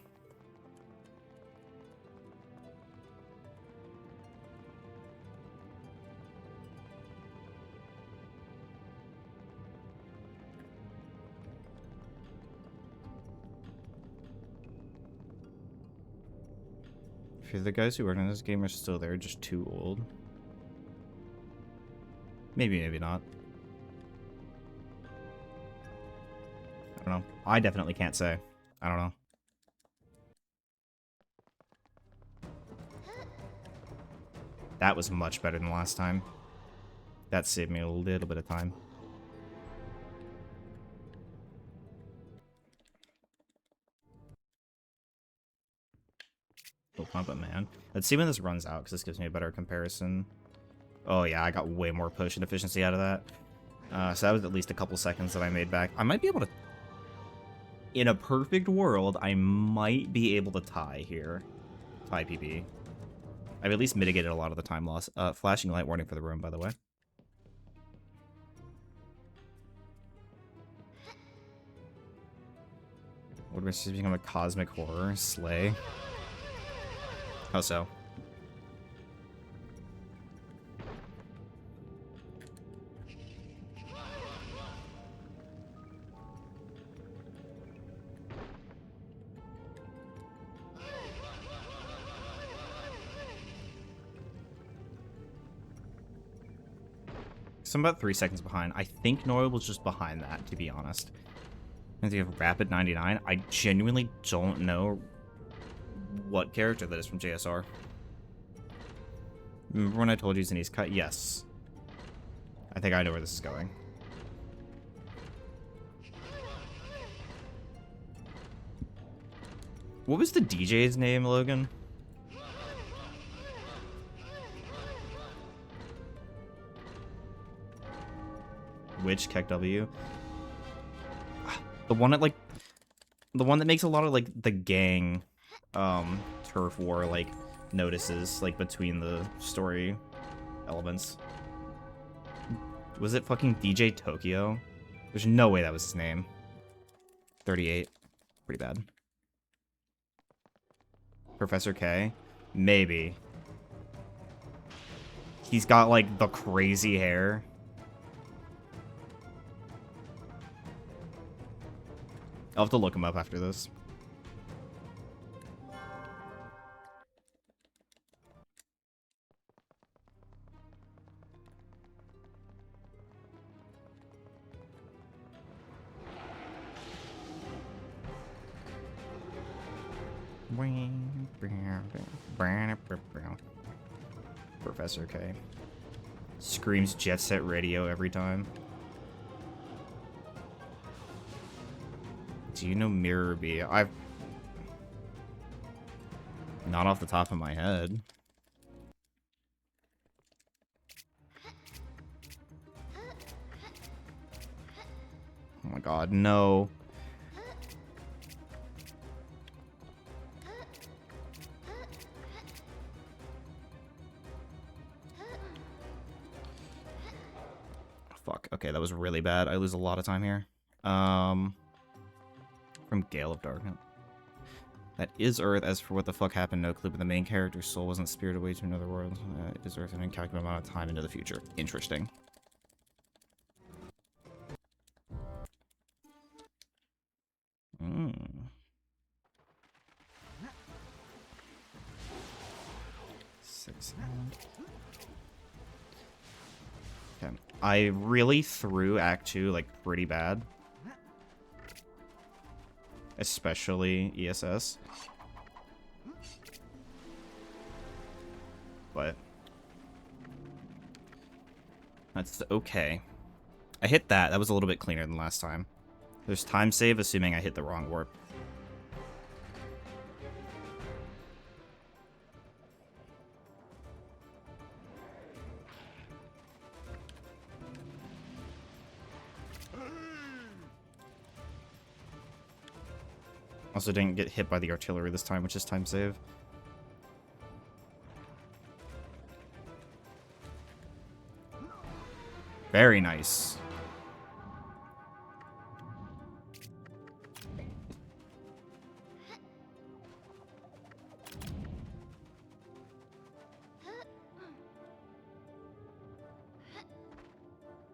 [SPEAKER 2] If the guys who work on this game are still there, just too old. Maybe, maybe not. I don't know. I definitely can't say. I don't know. That was much better than last time. That saved me a little bit of time. No pump it, man. Let's see when this runs out, because this gives me a better comparison. Oh yeah, I got way more push and efficiency out of that. So that was at least a couple seconds that I made back. I might be able to... In a perfect world, I might be able to tie here. Tie PB. I've at least mitigated a lot of the time loss. Flashing light warning for the room, by the way. What if I become a cosmic horror? Slay. How so? So I'm about 3 seconds behind. I think Nora was just behind that, to be honest. And you have Rapid 99. I genuinely don't know what character that is from JSR. Remember when I told you Zenith's cut? Yes. I think I know where this is going. What was the DJ's name, Logan? Which Keck W? The one that, like, the one that makes a lot of, like, the gang turf war, like, notices, like, between the story elements. Was it fucking DJ Tokyo? There's no way that was his name. 38. Pretty bad. Professor K? Maybe. He's got, like, the crazy hair. I'll have to look him up after this. Professor K. Screams Jet Set Radio every time. Do you know Mirror B? I've... Not off the top of my head. Oh my god, no. Fuck. Okay, that was really bad. I lose a lot of time here. From Gale of Darkness. That is Earth. As for what the fuck happened, no clue, but the main character's soul wasn't spirited away to another world. It is Earth an incalculable amount of time into the future. Interesting. Mm. 6 and... Okay. I really threw Act 2, like, pretty bad. Especially ESS. But... that's okay. I hit that. That was a little bit cleaner than last time. There's time save, assuming I hit the wrong warp. Also didn't get hit by the artillery this time, which is time save. Very nice.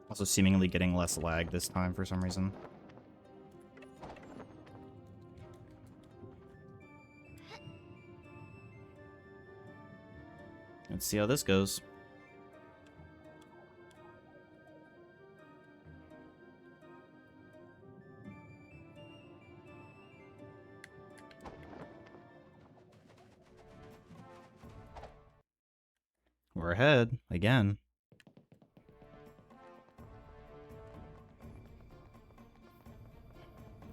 [SPEAKER 2] Also seemingly getting less lag this time for some reason. Let's see how this goes. We're ahead again.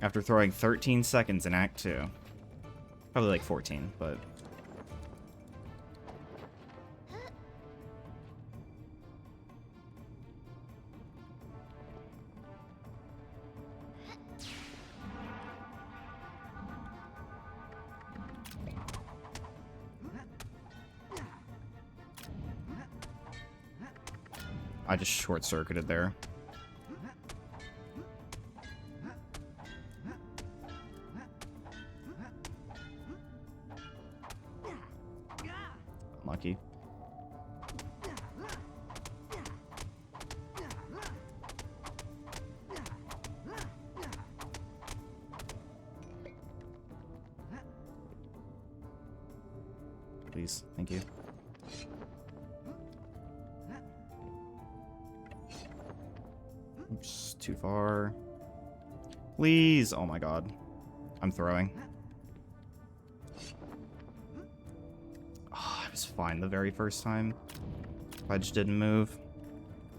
[SPEAKER 2] After throwing 13 seconds in Act 2. Probably like 14, but... I just short-circuited there. Lucky. Please, thank you. Oops, too far. Please! Oh my god. I'm throwing. Oh, I was fine the very first time. I just didn't move.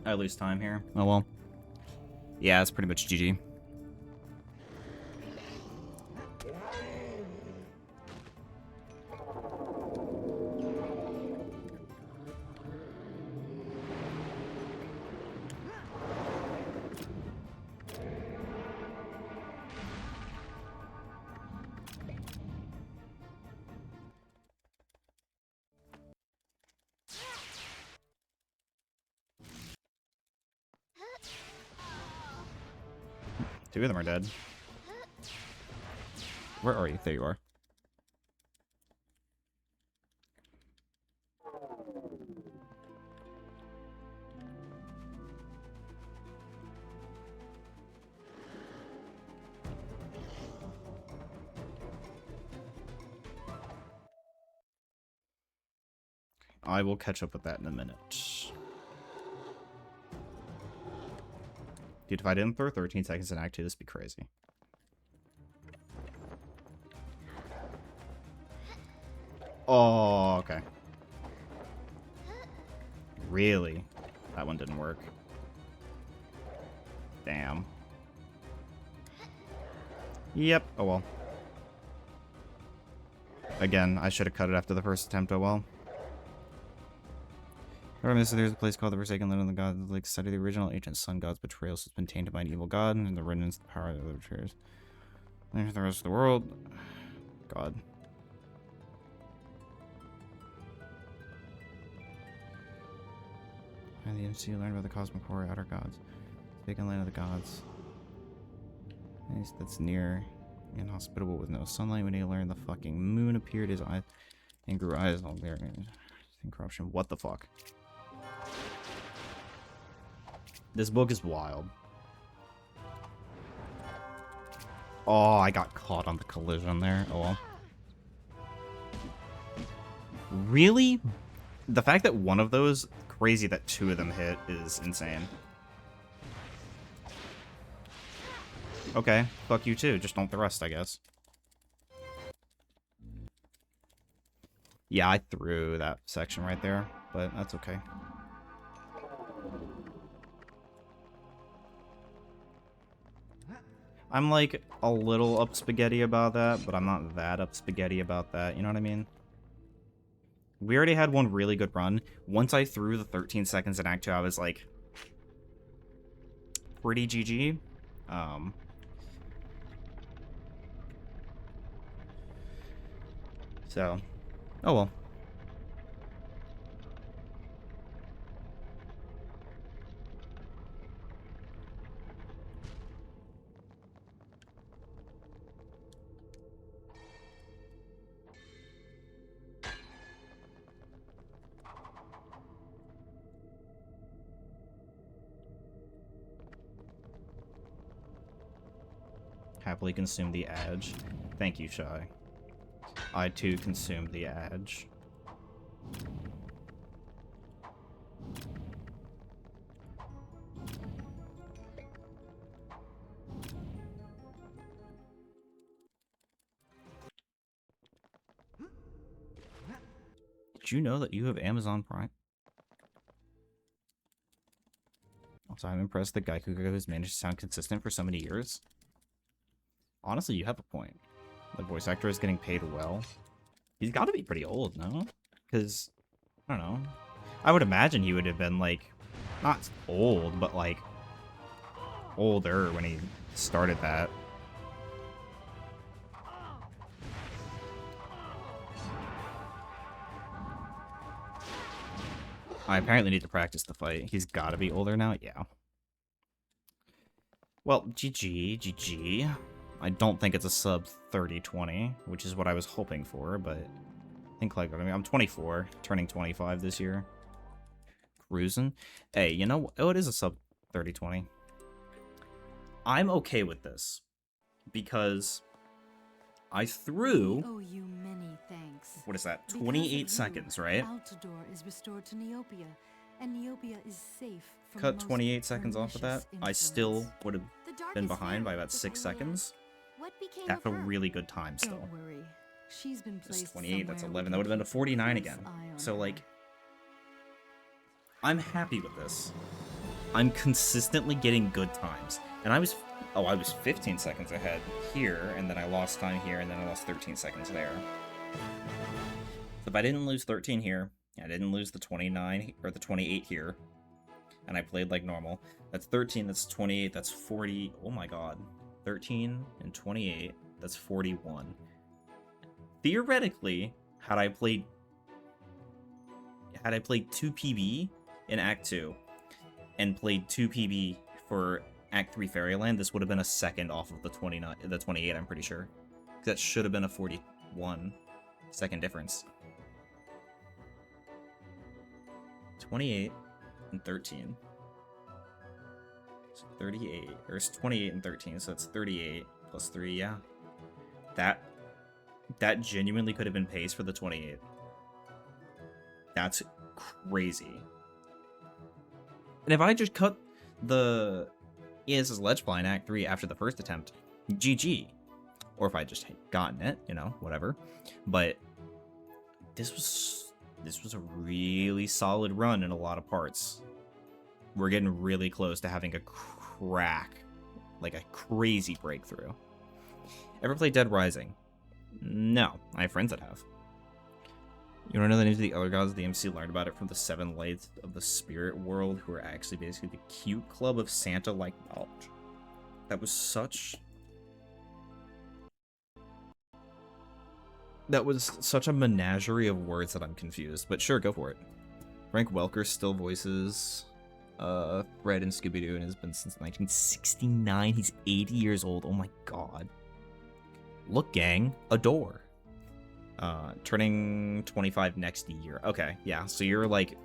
[SPEAKER 2] I lose time here. Oh well. Yeah, it's pretty much GG. Two of them are dead. Where are you? There you are. I will catch up with that in a minute. Dude, if I didn't throw 13 seconds in Act 2, this would be crazy. Oh, okay. Really? That one didn't work. Damn. Yep, oh well. Again, I should have cut it after the first attempt, oh well. There's a place called the Forsaken Land of the Gods. Like, study the original ancient sun god's betrayal has been tainted by an evil god, and the remnants the power of the betrayers. There's the rest of the world. God. And the MC learned about the cosmic core outer gods. Forsaken Land of the Gods. That's near. Inhospitable with no sunlight when he learned the fucking moon appeared, his eyes and grew eyes all there. Corruption. What the fuck? This book is wild. Oh, I got caught on the collision there. Oh well. Really? The fact that one of those, crazy that two of them hit, is insane. Okay, fuck you too. Just don't thrust, I guess. Yeah, I threw that section right there, but that's okay. I'm like a little up spaghetti about that, but I'm not that up spaghetti about that, you know what I mean? We already had one really good run. Once I threw the 13 seconds in Act 2, I was like, pretty GG. So, oh well. Happily consume the edge. Thank you, Shy. I too consumed the edge. Did you know that you have Amazon Prime? Also, I'm impressed that Gaikugo has managed to sound consistent for so many years. Honestly, you have a point. The voice actor is getting paid well. He's got to be pretty old, no? Because, I don't know. I would imagine he would have been, like, not old, but, like, older when he started that. I apparently need to practice the fight. He's got to be older now? Yeah. Well, GG. I don't think it's a sub 30-20, which is what I was hoping for, but I think like, I mean, I'm 24, turning 25 this year. Cruising. Hey, you know what? Oh, it is a sub 30-20. I'm okay with this because I threw.
[SPEAKER 3] Oh, you many thanks.
[SPEAKER 2] What is that? 28 seconds, right?
[SPEAKER 3] Altador is restored to Neopia, and Neopia is safe from
[SPEAKER 2] Cut
[SPEAKER 3] the most
[SPEAKER 2] 28 seconds off of that.
[SPEAKER 3] pernicious
[SPEAKER 2] I still
[SPEAKER 3] influence.
[SPEAKER 2] would have
[SPEAKER 3] The
[SPEAKER 2] been
[SPEAKER 3] darkest
[SPEAKER 2] behind by
[SPEAKER 3] fairy
[SPEAKER 2] about
[SPEAKER 3] was
[SPEAKER 2] 6
[SPEAKER 3] Hylia.
[SPEAKER 2] seconds.
[SPEAKER 3] What became
[SPEAKER 2] At a
[SPEAKER 3] of her?
[SPEAKER 2] really good time still.
[SPEAKER 3] Don't worry. She's been
[SPEAKER 2] That's
[SPEAKER 3] placed
[SPEAKER 2] 28, that's
[SPEAKER 3] somewhere
[SPEAKER 2] 11.
[SPEAKER 3] we
[SPEAKER 2] That would have been a
[SPEAKER 3] can keep
[SPEAKER 2] 49
[SPEAKER 3] close
[SPEAKER 2] again.
[SPEAKER 3] eye on
[SPEAKER 2] So,
[SPEAKER 3] her.
[SPEAKER 2] like, I'm happy with this. I'm consistently getting good times. And I was 15 seconds ahead here, and then I lost time here, and then I lost 13 seconds there. So if I didn't lose 13 here, I didn't lose the 29 or the 28 here, and I played like normal, that's 13, that's 28, that's 40. Oh my god. 13 and 28, that's 41. Theoretically, had I played 2 PB in Act 2 and played 2 PB for Act 3 Fairyland, this would have been a second off of the 28, I'm pretty sure. That should have been a 41 second difference. 28 and 13. So 38, or it's 28 and 13, so it's 38 plus 3, yeah. That genuinely could have been paced for the 28. That's crazy. And if I just cut the ES's Ledge Fly in Act 3 after the first attempt, GG. Or if I just had gotten it, you know, whatever. But this was a really solid run in a lot of parts. We're getting really close to having a crack, like a crazy breakthrough. Ever played Dead Rising? No, I have friends that have. You want to know the names of the other gods? The MC learned about it from the 7 Lights of the Spirit World, who are actually basically the cute club of Santa-like knowledge. That was such a menagerie of words that I'm confused. But sure, go for it. Frank Welker still voices Fred and Scooby-Doo and has been since 1969. He's 80 years old. Oh my god. Look, gang, adore. Turning 25 next year. Okay, yeah, so you're like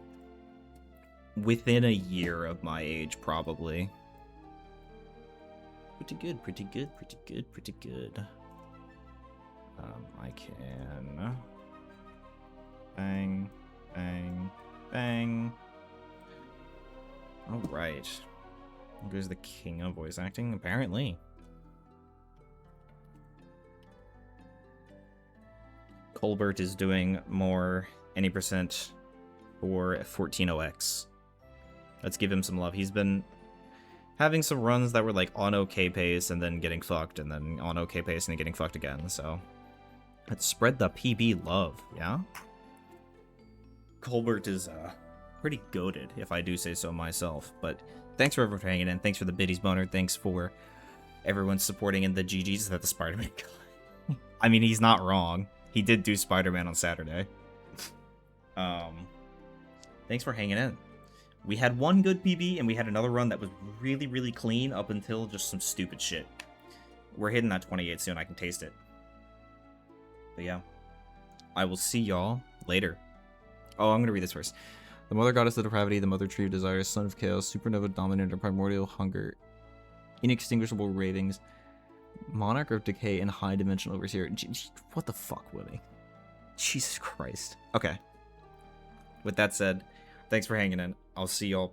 [SPEAKER 2] within a year of my age, probably. Pretty good, pretty good, pretty good, pretty good. I can... Bang, bang, bang. Alright. Here's the king of voice acting, apparently. Colbert is doing more any percent for 140X. Let's give him some love. He's been having some runs that were like on okay pace and then getting fucked, and then on okay pace and then getting fucked again, so let's spread the PB love, yeah? Colbert is pretty goated, if I do say so myself, but thanks for everyone for hanging in. Thanks for the biddies boner. Thanks for everyone supporting in the GGs that the Spider-Man got. I mean, he's not wrong. He did do Spider-Man on Saturday. Thanks for hanging in. We had one good PB, and we had another run that was really, really clean up until just some stupid shit. We're hitting that 28 soon. I can taste it. But yeah. I will see y'all later. Oh, I'm going to read this first. The mother goddess of depravity, the mother tree of desire, son of chaos, supernova dominator, primordial hunger, inextinguishable ravings, monarch of decay, and high dimensional overseer. What the fuck, Willie? Jesus Christ. Okay. With that said, thanks for hanging in. I'll see y'all